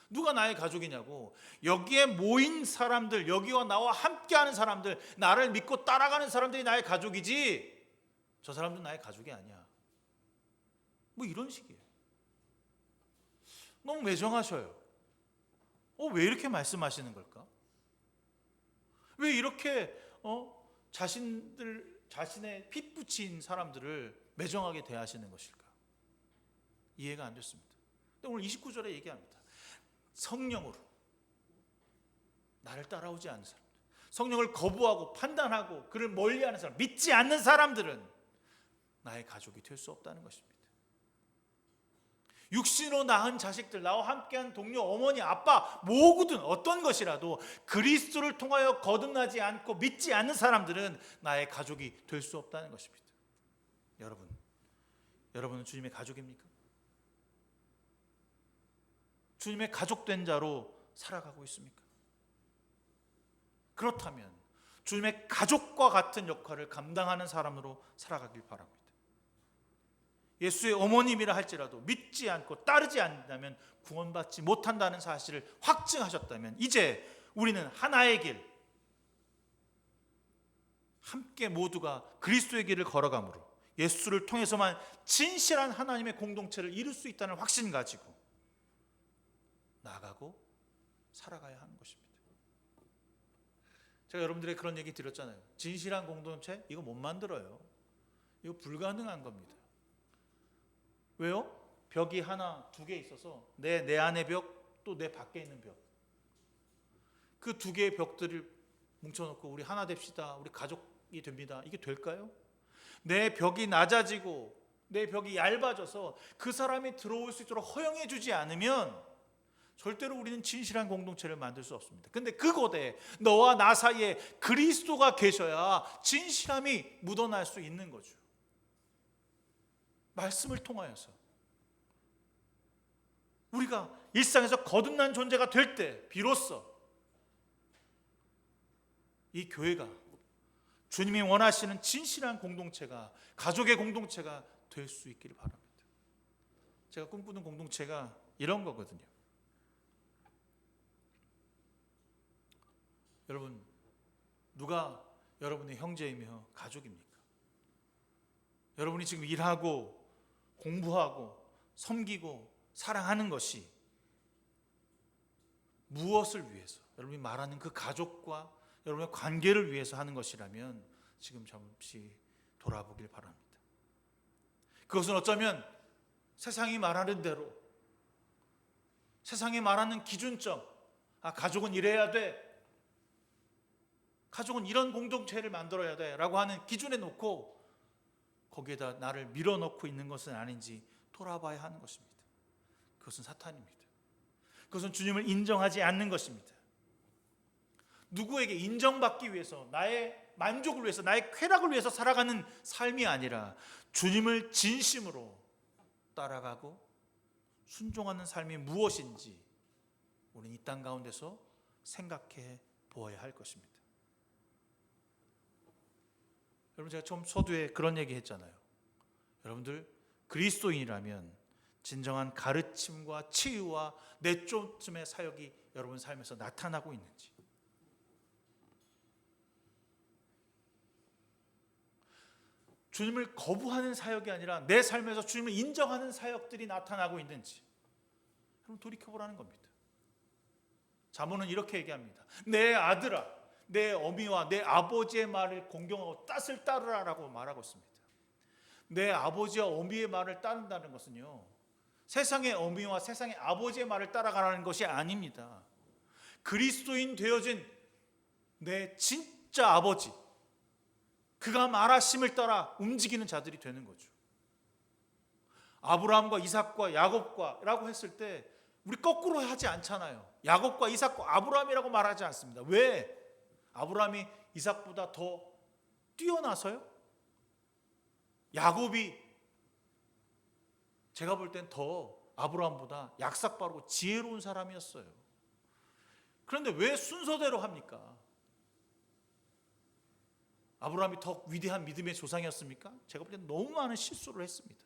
S2: 누가 나의 가족이냐고. 여기에 모인 사람들, 여기와 나와 함께하는 사람들, 나를 믿고 따라가는 사람들이 나의 가족이지 저 사람들은 나의 가족이 아니야. 이런 식이에요. 너무 매정하셔요. 왜 이렇게 말씀하시는 걸까? 왜 이렇게 자신의 피 붙인 사람들을 매정하게 대하시는 것일까? 이해가 안 됐습니다. 근데 오늘 29절에 얘기합니다. 성령으로 나를 따라오지 않는 사람들, 성령을 거부하고 판단하고 그를 멀리하는 사람, 믿지 않는 사람들은 나의 가족이 될 수 없다는 것입니다. 육신으로 낳은 자식들, 나와 함께한 동료, 어머니, 아빠, 뭐든 어떤 것이라도 그리스도를 통하여 거듭나지 않고 믿지 않는 사람들은 나의 가족이 될 수 없다는 것입니다. 여러분은 주님의 가족입니까? 주님의 가족된 자로 살아가고 있습니까? 그렇다면 주님의 가족과 같은 역할을 감당하는 사람으로 살아가길 바랍니다. 예수의 어머님이라 할지라도 믿지 않고 따르지 않는다면 구원받지 못한다는 사실을 확증하셨다면 이제 우리는 하나의 길, 함께 모두가 그리스도의 길을 걸어가므로 예수를 통해서만 진실한 하나님의 공동체를 이룰 수 있다는 확신 가지고 나아가고 살아가야 하는 것입니다. 제가 여러분들에게 그런 얘기 드렸잖아요. 진실한 공동체 이거 못 만들어요. 이거 불가능한 겁니다. 왜요? 벽이 하나, 두 개 있어서 내 안의 벽, 또 내 밖에 있는 벽. 그 두 개의 벽들을 뭉쳐놓고 우리 하나 됩시다. 우리 가족이 됩니다. 이게 될까요? 내 벽이 낮아지고 내 벽이 얇아져서 그 사람이 들어올 수 있도록 허용해 주지 않으면 절대로 우리는 진실한 공동체를 만들 수 없습니다. 근데 그곳에 너와 나 사이에 그리스도가 계셔야 진실함이 묻어날 수 있는 거죠. 말씀을 통하여서 우리가 일상에서 거듭난 존재가 될 때 비로소 이 교회가 주님이 원하시는 진실한 공동체가, 가족의 공동체가 될 수 있기를 바랍니다. 제가 꿈꾸는 공동체가 이런 거거든요. 여러분, 누가 여러분의 형제이며 가족입니까? 여러분이 지금 일하고 공부하고 섬기고 사랑하는 것이 무엇을 위해서, 여러분이 말하는 그 가족과 여러분의 관계를 위해서 하는 것이라면 지금 잠시 돌아보길 바랍니다. 그것은 어쩌면 세상이 말하는 대로, 세상이 말하는 기준점, 가족은 이래야 돼, 가족은 이런 공동체를 만들어야 돼 라고 하는 기준에 놓고 거기에다 나를 밀어넣고 있는 것은 아닌지 돌아봐야 하는 것입니다. 그것은 사탄입니다. 그것은 주님을 인정하지 않는 것입니다. 누구에게 인정받기 위해서, 나의 만족을 위해서, 나의 쾌락을 위해서 살아가는 삶이 아니라 주님을 진심으로 따라가고 순종하는 삶이 무엇인지 우리는 이 땅 가운데서 생각해 보아야 할 것입니다. 여러분, 제가 처음 서두에 그런 얘기 했잖아요. 여러분들 그리스도인이라면 진정한 가르침과 치유와 내쫓음의 사역이 여러분 삶에서 나타나고 있는지, 주님을 거부하는 사역이 아니라 내 삶에서 주님을 인정하는 사역들이 나타나고 있는지 여러분 돌이켜보라는 겁니다. 잠언은 이렇게 얘기합니다. 내 아들아, 내 어미와 내 아버지의 말을 공경하고 땄을 따르라라고 말하고 있습니다. 내 아버지와 어미의 말을 따른다는 것은요, 세상의 어미와 세상의 아버지의 말을 따라가라는 것이 아닙니다. 그리스도인 되어진 내 진짜 아버지, 그가 말하심을 따라 움직이는 자들이 되는 거죠. 아브라함과 이삭과 야곱과 라고 했을 때 우리 거꾸로 하지 않잖아요. 야곱과 이삭과 아브라함이라고 말하지 않습니다. 왜? 아브라함이 이삭보다 더 뛰어나서요? 야곱이 제가 볼 땐 더 아브라함보다 약삭빠르고 지혜로운 사람이었어요. 그런데 왜 순서대로 합니까? 아브라함이 더 위대한 믿음의 조상이었습니까? 제가 볼 땐 너무 많은 실수를 했습니다.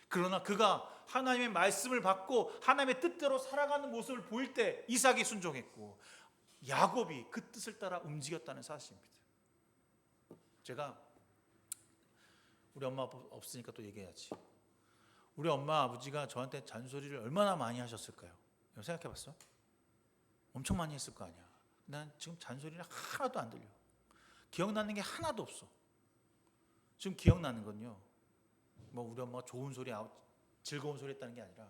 S2: 그러나 그가 하나님의 말씀을 받고 하나님의 뜻대로 살아가는 모습을 보일 때 이삭이 순종했고 야곱이 그 뜻을 따라 움직였다는 사실입니다. 제가 우리 엄마 아빠 없으니까 또 얘기해야지. 우리 엄마 아버지가 저한테 잔소리를 얼마나 많이 하셨을까요? 생각해 봤어? 엄청 많이 했을 거 아니야. 난 지금 잔소리는 하나도 안 들려. 기억나는 게 하나도 없어. 지금 기억나는 건요, 뭐 우리 엄마가 좋은 소리, 즐거운 소리 했다는 게 아니라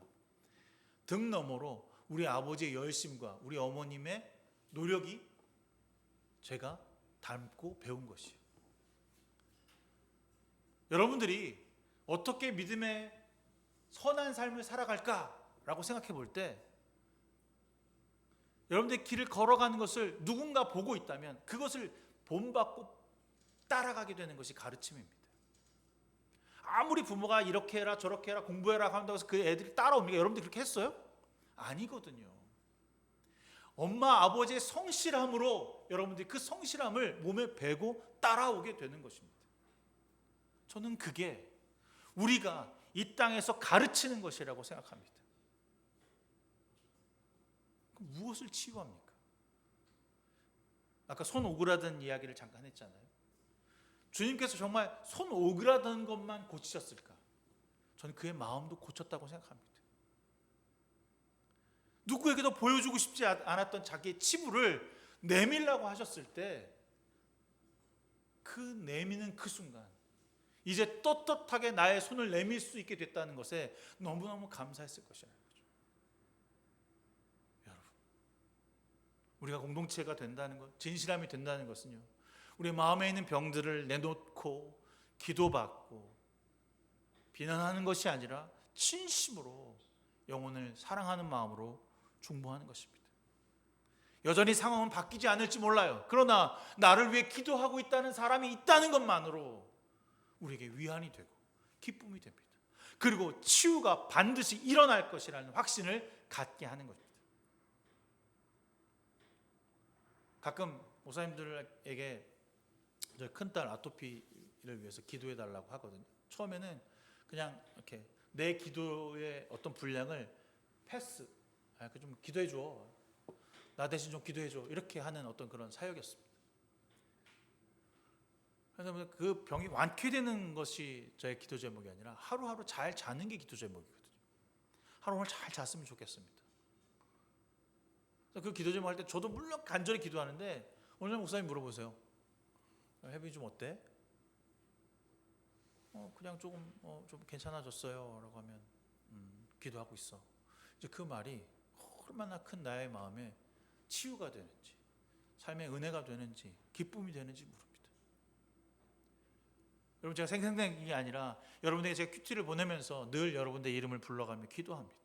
S2: 등 너머로 우리 아버지의 열심과 우리 어머님의 노력이 제가 닮고 배운 것이에요. 여러분들이 어떻게 믿음의 선한 삶을 살아갈까라고 생각해 볼 때 여러분들의 길을 걸어가는 것을 누군가 보고 있다면 그것을 본받고 따라가게 되는 것이 가르침입니다. 아무리 부모가 이렇게 해라 저렇게 해라 공부해라 한다고 해서 그 애들이 따라옵니까? 여러분들 그렇게 했어요? 아니거든요. 엄마 아버지의 성실함으로 여러분들이 그 성실함을 몸에 배고 따라오게 되는 것입니다. 저는 그게 우리가 이 땅에서 가르치는 것이라고 생각합니다. 무엇을 치유합니까? 아까 손 오그라든 이야기를 잠깐 했잖아요. 주님께서 정말 손 오그라든 것만 고치셨을까? 저는 그의 마음도 고쳤다고 생각합니다. 누구에게도 보여주고 싶지 않았던 자기의 치부를 내밀라고 하셨을 때 그 내미는 그 순간 이제 떳떳하게 나의 손을 내밀 수 있게 됐다는 것에 너무너무 감사했을 것이라는 거죠. 여러분, 우리가 공동체가 된다는 것, 진실함이 된다는 것은요, 우리 마음에 있는 병들을 내놓고 기도받고 비난하는 것이 아니라 진심으로 영혼을 사랑하는 마음으로 중보하는 것입니다. 여전히 상황은 바뀌지 않을지 몰라요. 그러나 나를 위해 기도하고 있다는 사람이 있다는 것만으로 우리에게 위안이 되고 기쁨이 됩니다. 그리고 치유가 반드시 일어날 것이라는 확신을 갖게 하는 것입니다. 가끔 목사님들에게 저희 큰딸 아토피를 위해서 기도해 달라고 하거든요. 처음에는 그냥 이렇게 내 기도의 어떤 분량을 패스, 좀 기도해 줘, 나 대신 좀 기도해 줘, 이렇게 하는 어떤 그런 사역이었습니다. 그래서 그 병이 완쾌되는 것이 저의 기도 제목이 아니라 하루하루 잘 자는 게 기도 제목이거든요. 하루 오늘 잘 잤으면 좋겠습니다. 그 기도 제목 할 때 저도 물론 간절히 기도하는데 오늘 목사님 물어보세요. 혜빈이 좀 어때? 그냥 좀 괜찮아졌어요 라고 하면 기도하고 있어. 이제 그 말이 얼마나 큰 나의 마음에 치유가 되는지, 삶의 은혜가 되는지, 기쁨이 되는지 모릅니다. 여러분, 제가 생생한 게 아니라 여러분에게 제가 큐티를 보내면서 늘 여러분들의 이름을 불러가며 기도합니다.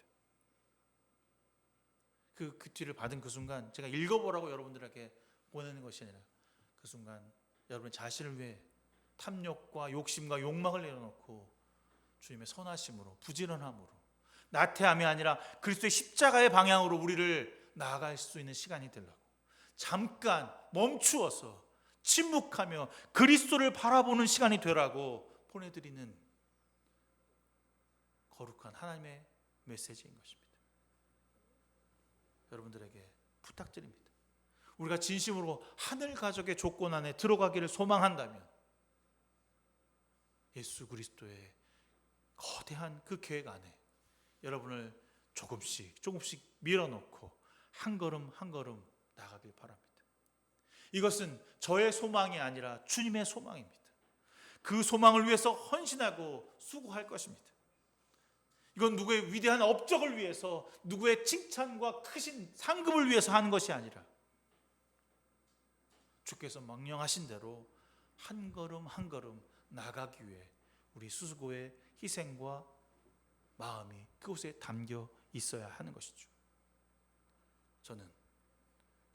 S2: 그 큐티를 받은 그 순간 제가 읽어보라고 여러분들에게 보내는 것이 아니라 그 순간 여러분의 자신을 위해 탐욕과 욕심과 욕망을 내려놓고 주님의 선하심으로, 부지런함으로, 나태함이 아니라 그리스도의 십자가의 방향으로 우리를 나아갈 수 있는 시간이 되려고 잠깐 멈추어서 침묵하며 그리스도를 바라보는 시간이 되라고 보내드리는 거룩한 하나님의 메시지인 것입니다. 여러분들에게 부탁드립니다. 우리가 진심으로 하늘 가족의 조건 안에 들어가기를 소망한다면 예수 그리스도의 거대한 그 계획 안에 여러분을 조금씩 밀어넣고 한 걸음 한 걸음 나가길 바랍니다. 이것은 저의 소망이 아니라 주님의 소망입니다. 그 소망을 위해서 헌신하고 수고할 것입니다. 이건 누구의 위대한 업적을 위해서, 누구의 칭찬과 크신 상급을 위해서 하는 것이 아니라 주께서 명령하신 대로 한 걸음 한 걸음 나가기 위해 우리 수고의 희생과 마음이 그곳에 담겨 있어야 하는 것이죠. 저는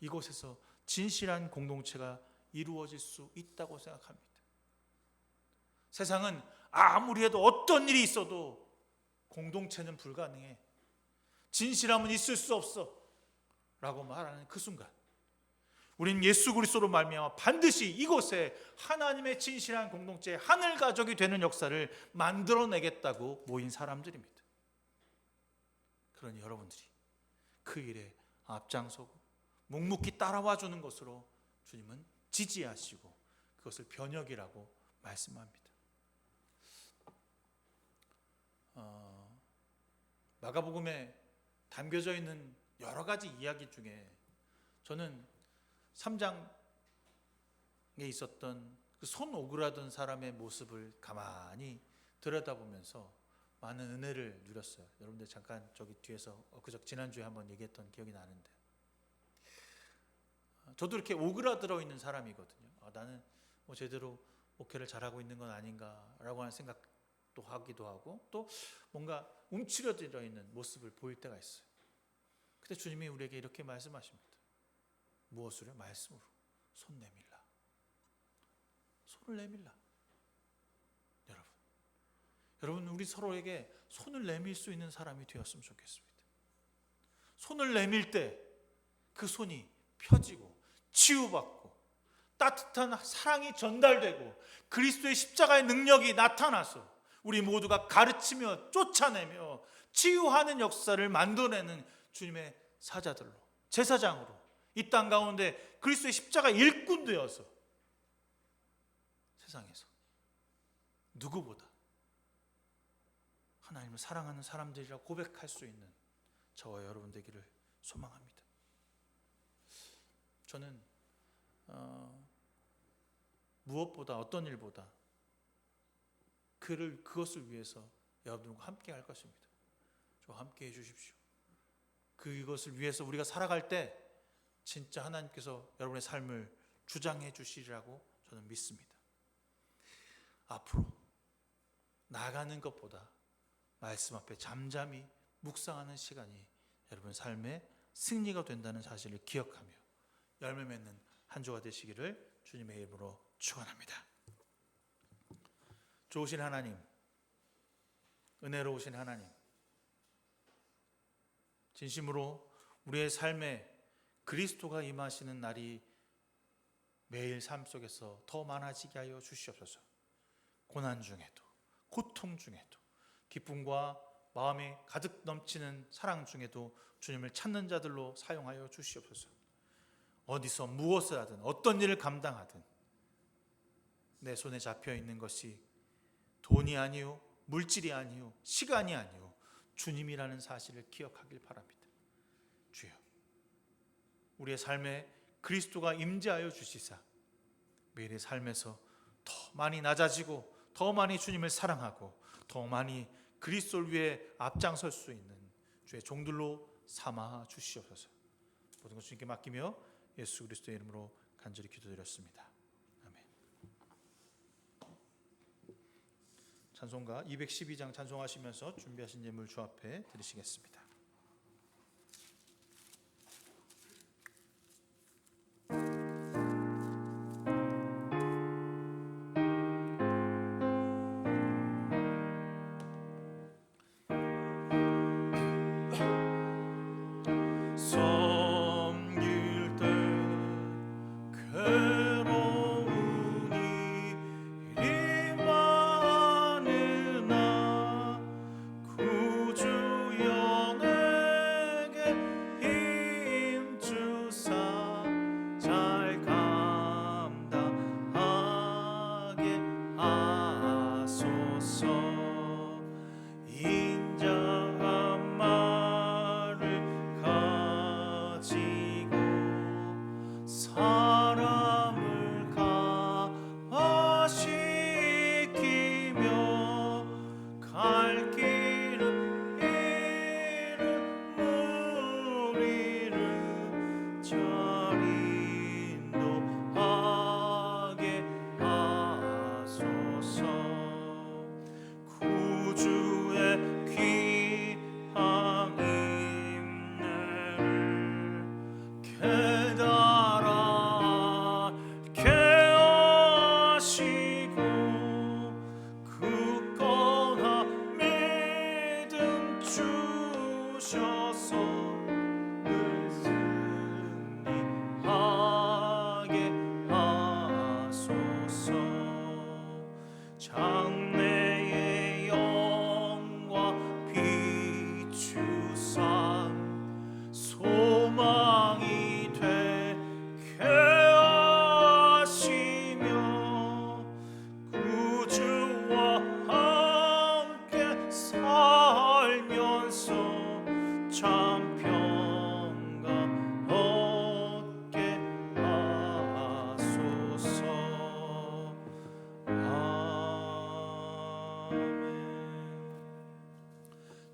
S2: 이곳에서 진실한 공동체가 이루어질 수 있다고 생각합니다. 세상은 아무리 해도 어떤 일이 있어도 공동체는 불가능해, 진실함은 있을 수 없어 라고 말하는 그 순간 우린 예수 그리스도로 말미암아 반드시 이곳에 하나님의 진실한 공동체, 하늘 가족이 되는 역사를 만들어내겠다고 모인 사람들입니다. 그러니 여러분들이 그 일에 앞장서고 묵묵히 따라와 주는 것으로 주님은 지지하시고 그것을 변혁이라고 말씀합니다. 마가복음에 담겨져 있는 여러 가지 이야기 중에 저는 3장에 있었던 그 손 오그라든 사람의 모습을 가만히 들여다보면서 많은 은혜를 누렸어요. 여러분들 잠깐 저기 뒤에서 지난주에 한번 얘기했던 기억이 나는데 저도 이렇게 오그라들어 있는 사람이거든요. 나는 뭐 제대로 목회를 잘하고 있는 건 아닌가라고 하는 생각도 하기도 하고, 또 뭔가 움츠러들어 있는 모습을 보일 때가 있어요. 그때 주님이 우리에게 이렇게 말씀하십니다. 무엇으로? 말씀으로. 손 내밀라. 손을 내밀라. 여러분 우리 서로에게 손을 내밀 수 있는 사람이 되었으면 좋겠습니다. 손을 내밀 때 그 손이 펴지고 치유받고 따뜻한 사랑이 전달되고 그리스도의 십자가의 능력이 나타나서 우리 모두가 가르치며 쫓아내며 치유하는 역사를 만들어내는 주님의 사자들로, 제사장으로 이 땅 가운데 그리스도의 십자가 일꾼 되어서 세상에서 누구보다 하나님을 사랑하는 사람들이라고 고백할 수 있는 저와 여러분 되기를 소망합니다. 저는 무엇보다 어떤 일보다 그것을 위해서 여러분과 함께 할 것입니다. 저와 함께 해주십시오. 그것을 위해서 우리가 살아갈 때 진짜 하나님께서 여러분의 삶을 주장해 주시리라고 저는 믿습니다. 앞으로 나아가는 것보다 말씀 앞에 잠잠히 묵상하는 시간이 여러분 삶의 승리가 된다는 사실을 기억하며 열매 맺는 한 주가 되시기를 주님의 이름으로 축원합니다. 좋으신 하나님, 은혜로우신 하나님, 진심으로 우리의 삶에 그리스도가 임하시는 날이 매일 삶 속에서 더 많아지게 하여 주시옵소서. 고난 중에도, 고통 중에도, 기쁨과 마음이 가득 넘치는 사랑 중에도 주님을 찾는 자들로 사용하여 주시옵소서. 어디서 무엇을 하든 어떤 일을 감당하든 내 손에 잡혀 있는 것이 돈이 아니요, 물질이 아니요, 시간이 아니요, 주님이라는 사실을 기억하길 바랍니다. 주여, 우리의 삶에 그리스도가 임재하여 주시사 매일의 삶에서 더 많이 낮아지고 더 많이 주님을 사랑하고 더 많이 그리스도를 위해 앞장설 수 있는 주의 종들로 삼아 주시옵소서. 모든 것 주님께 맡기며 예수 그리스도의 이름으로 간절히 기도드렸습니다. 아멘. 찬송가 212장 찬송하시면서 준비하신 예물 주 앞에 드리시겠습니다.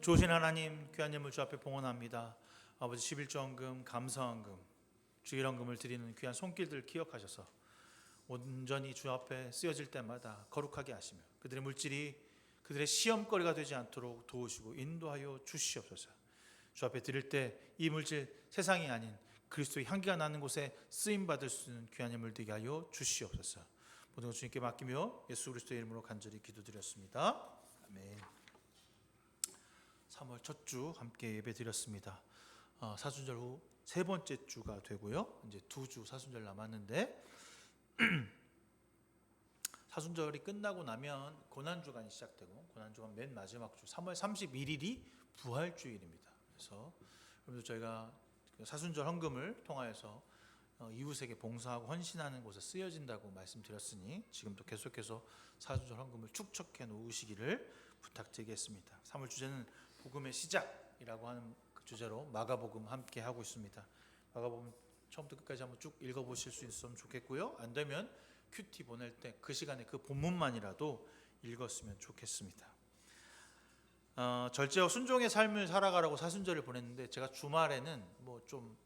S2: 좋으신 하나님, 귀한 예물 주 앞에 봉헌합니다. 아버지, 11조헌금, 감사헌금 주일헌금을 드리는 귀한 손길들 기억하셔서 온전히 주 앞에 쓰여질 때마다 거룩하게 하시며 그들의 물질이 그들의 시험거리가 되지 않도록 도우시고 인도하여 주시옵소서. 주 앞에 드릴 때 이 물질 세상이 아닌 그리스도의 향기가 나는 곳에 쓰임받을 수 있는 귀한 예물 되게 하여 주시옵소서. 모든 것 주님께 맡기며 예수 그리스도의 이름으로 간절히 기도드렸습니다. 아멘. 3월 첫 주 함께 예배 드렸습니다. 사순절 후 세 번째 주가 되고요. 이제 2주 사순절 남았는데 사순절이 끝나고 나면 고난주간이 시작되고 고난주간 맨 마지막 주 3월 31일이 부활주일입니다. 그래서 여러분들 저희가 사순절 헌금을 통하여서 이웃에게 봉사하고 헌신하는 곳에 쓰여진다고 말씀드렸으니 지금도 계속해서 사순절 헌금을 축적해 놓으시기를 부탁드리겠습니다. 3월 주제는 복음의 시작이라고 하는 그 주제로 마가복음 함께 하고 있습니다. 마가복음 처음부터 끝까지 한번 쭉 읽어보실 수 있으면 좋겠고요. 안 되면 큐티 보낼 때 그 시간에 그 본문만이라도 읽었으면 좋겠습니다. 절제와 순종의 삶을 살아가라고 사순절을 보냈는데 제가 주말에는 뭐 좀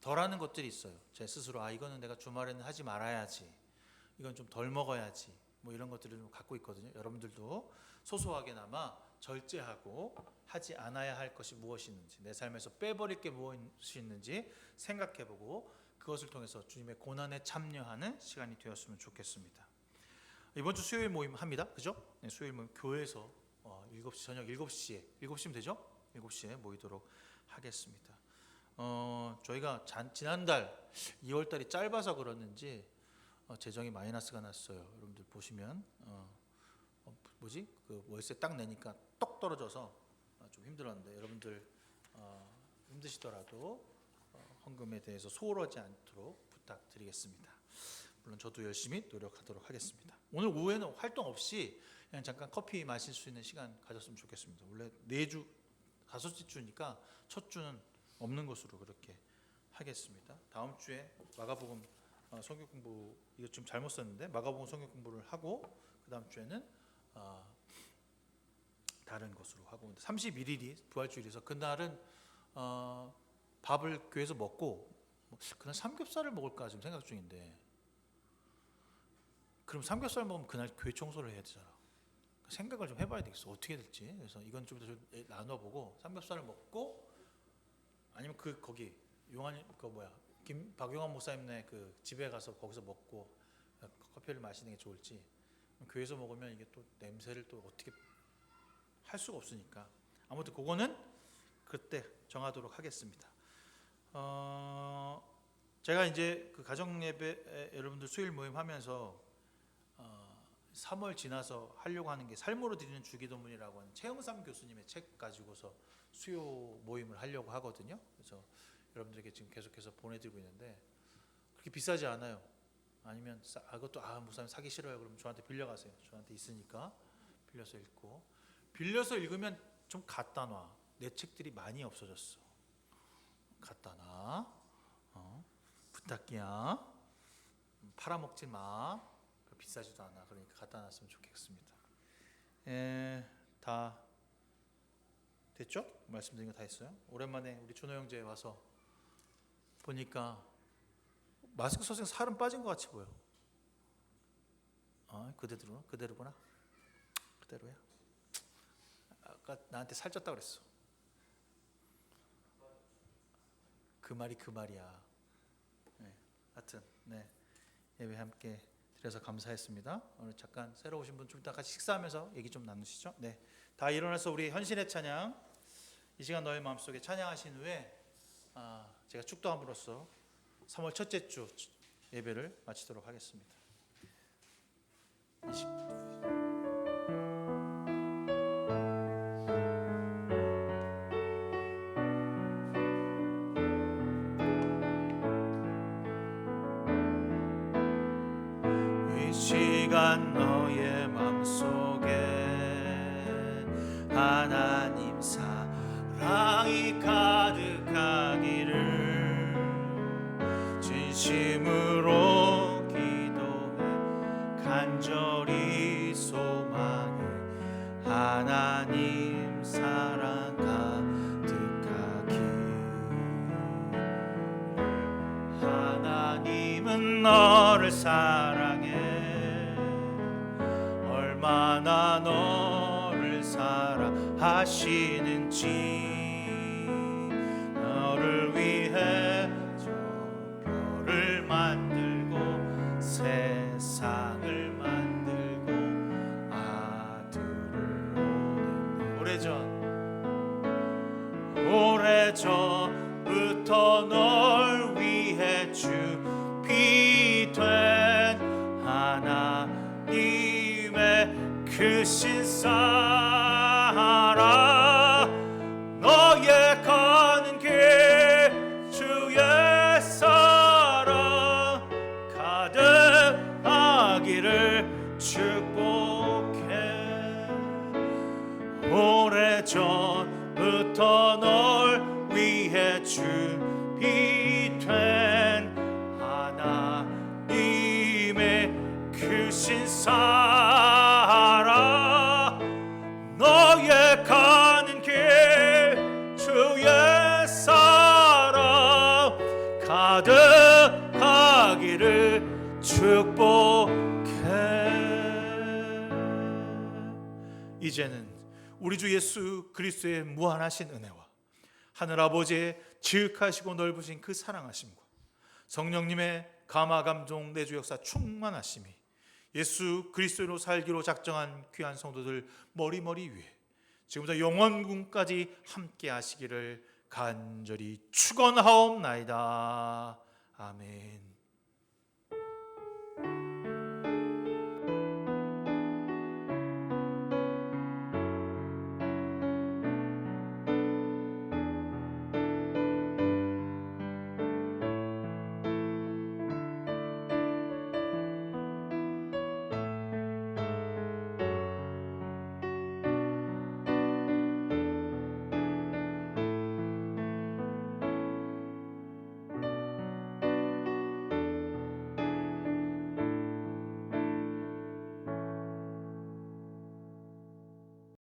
S2: 덜하는 것들이 있어요. 제 스스로 이거는 내가 주말에는 하지 말아야지, 이건 좀 덜 먹어야지, 뭐 이런 것들을 좀 갖고 있거든요. 여러분들도 소소하게나마 절제하고 하지 않아야 할 것이 무엇이 있는지, 내 삶에서 빼버릴 게 무엇이 있는지 생각해보고 그것을 통해서 주님의 고난에 참여하는 시간이 되었으면 좋겠습니다. 이번 주 수요일 모임 합니다. 그죠? 네, 수요일 모임 교회에서 7시 저녁 7시면 되죠? 7시에 모이도록 하겠습니다. 저희가 지난달 2월달이 짧아서 그렇는지 재정이 마이너스가 났어요. 여러분들 보시면 그 월세 딱 내니까 똑 떨어져서 좀 힘들었는데 여러분들 힘드시더라도 헌금에 대해서 소홀하지 않도록 부탁드리겠습니다. 물론 저도 열심히 노력하도록 하겠습니다. 오늘 오후에는 활동 없이 그냥 잠깐 커피 마실 수 있는 시간 가졌으면 좋겠습니다. 원래 4주, 5째 주니까 첫 주는 없는 것으로 그렇게 하겠습니다. 다음 주에 마가복음 성경 공부, 이거 좀 잘못 썼는데 마가복음 성경 공부를 하고 그 다음 주에는 다른 것으로 하고 31일이 부활주일이라서 그날은 밥을 교회에서 먹고 그날 삼겹살을 먹을까 지금 생각 중인데, 그럼 삼겹살 먹으면 그날 교회 청소를 해야 되잖아. 생각을 좀 해봐야 되겠어. 어떻게 될지. 그래서 이건 좀 더 나눠보고 삼겹살을 먹고 아니면 거기 박용환 목사님네 그 집에 가서 거기서 먹고 커피를 마시는 게 좋을지, 교회에서 먹으면 이게 또 냄새를 또 어떻게 할 수가 없으니까 아무튼 그거는 그때 정하도록 하겠습니다. 제가 이제 그 가정 예배 여러분들 수요일 모임 하면서 3월 지나서 하려고 하는 게 삶으로 드리는 주기도문이라고 하는 최영삼 교수님의 책 가지고서 수요 모임을 하려고 하거든요. 그래서 여러분들에게 지금 계속해서 보내드리고 있는데 그렇게 비싸지 않아요. 아니면 그것도 목사님 사기 싫어요. 그러면 저한테 빌려가세요. 저한테 있으니까 빌려서 읽고, 빌려서 읽으면 좀 갖다 놔. 내 책들이 많이 없어졌어. 갖다 놔. 부탁이야. 팔아먹지 마. 비싸지도 않아. 그러니까 갖다 놨으면 좋겠습니다. 다 됐죠? 말씀드린 거 다 했어요? 오랜만에 우리 준호 형제 와서 보니까 마스크 써서 살은 빠진 것 같이 보여. 그대로구나. 그대로야. 아까 나한테 살쪘다 그랬어. 그 말이야. 네, 하여튼 예배 함께 드려서 감사했습니다. 오늘 잠깐 새로 오신 분 좀 이따 같이 식사하면서 얘기 좀 나누시죠. 네, 다 일어나서 우리 헌신의 찬양, 이 시간 너의 마음속에 찬양하신 후에 제가 축도함으로써 3월 첫째 주 예배를 마치도록 하겠습니다. 이 시간 너의 마음속에 하나님 사랑이 가득하기를 진심으로 기도해 간절히 소망해. 하나님 사랑 가득하기를 사랑해 얼마나 너를 사랑하시는지 너를 위해 저 별을 만들고 세상을 만들고 아들을 오래전부터 널 위해 준비된 하나님의 크신 사랑 너의 가는 길 주의 사랑 가득하기를 축복해 오래전부터 널 위해 준비된 하나님의 크신 사랑 너의 가는 길 주의 사랑 가득하기를 축복해. 이제는 우리 주 예수 그리스도의 무한하신 은혜와 하늘 아버지의 지극하시고 넓으신 그 사랑하심과 성령님의 감화 감동 내주 역사 충만하심이 예수 그리스도로 살기로 작정한 귀한 성도들 머리머리 위에 지금부터 영원군까지 함께 하시기를 간절히 축원하옵나이다. 아멘.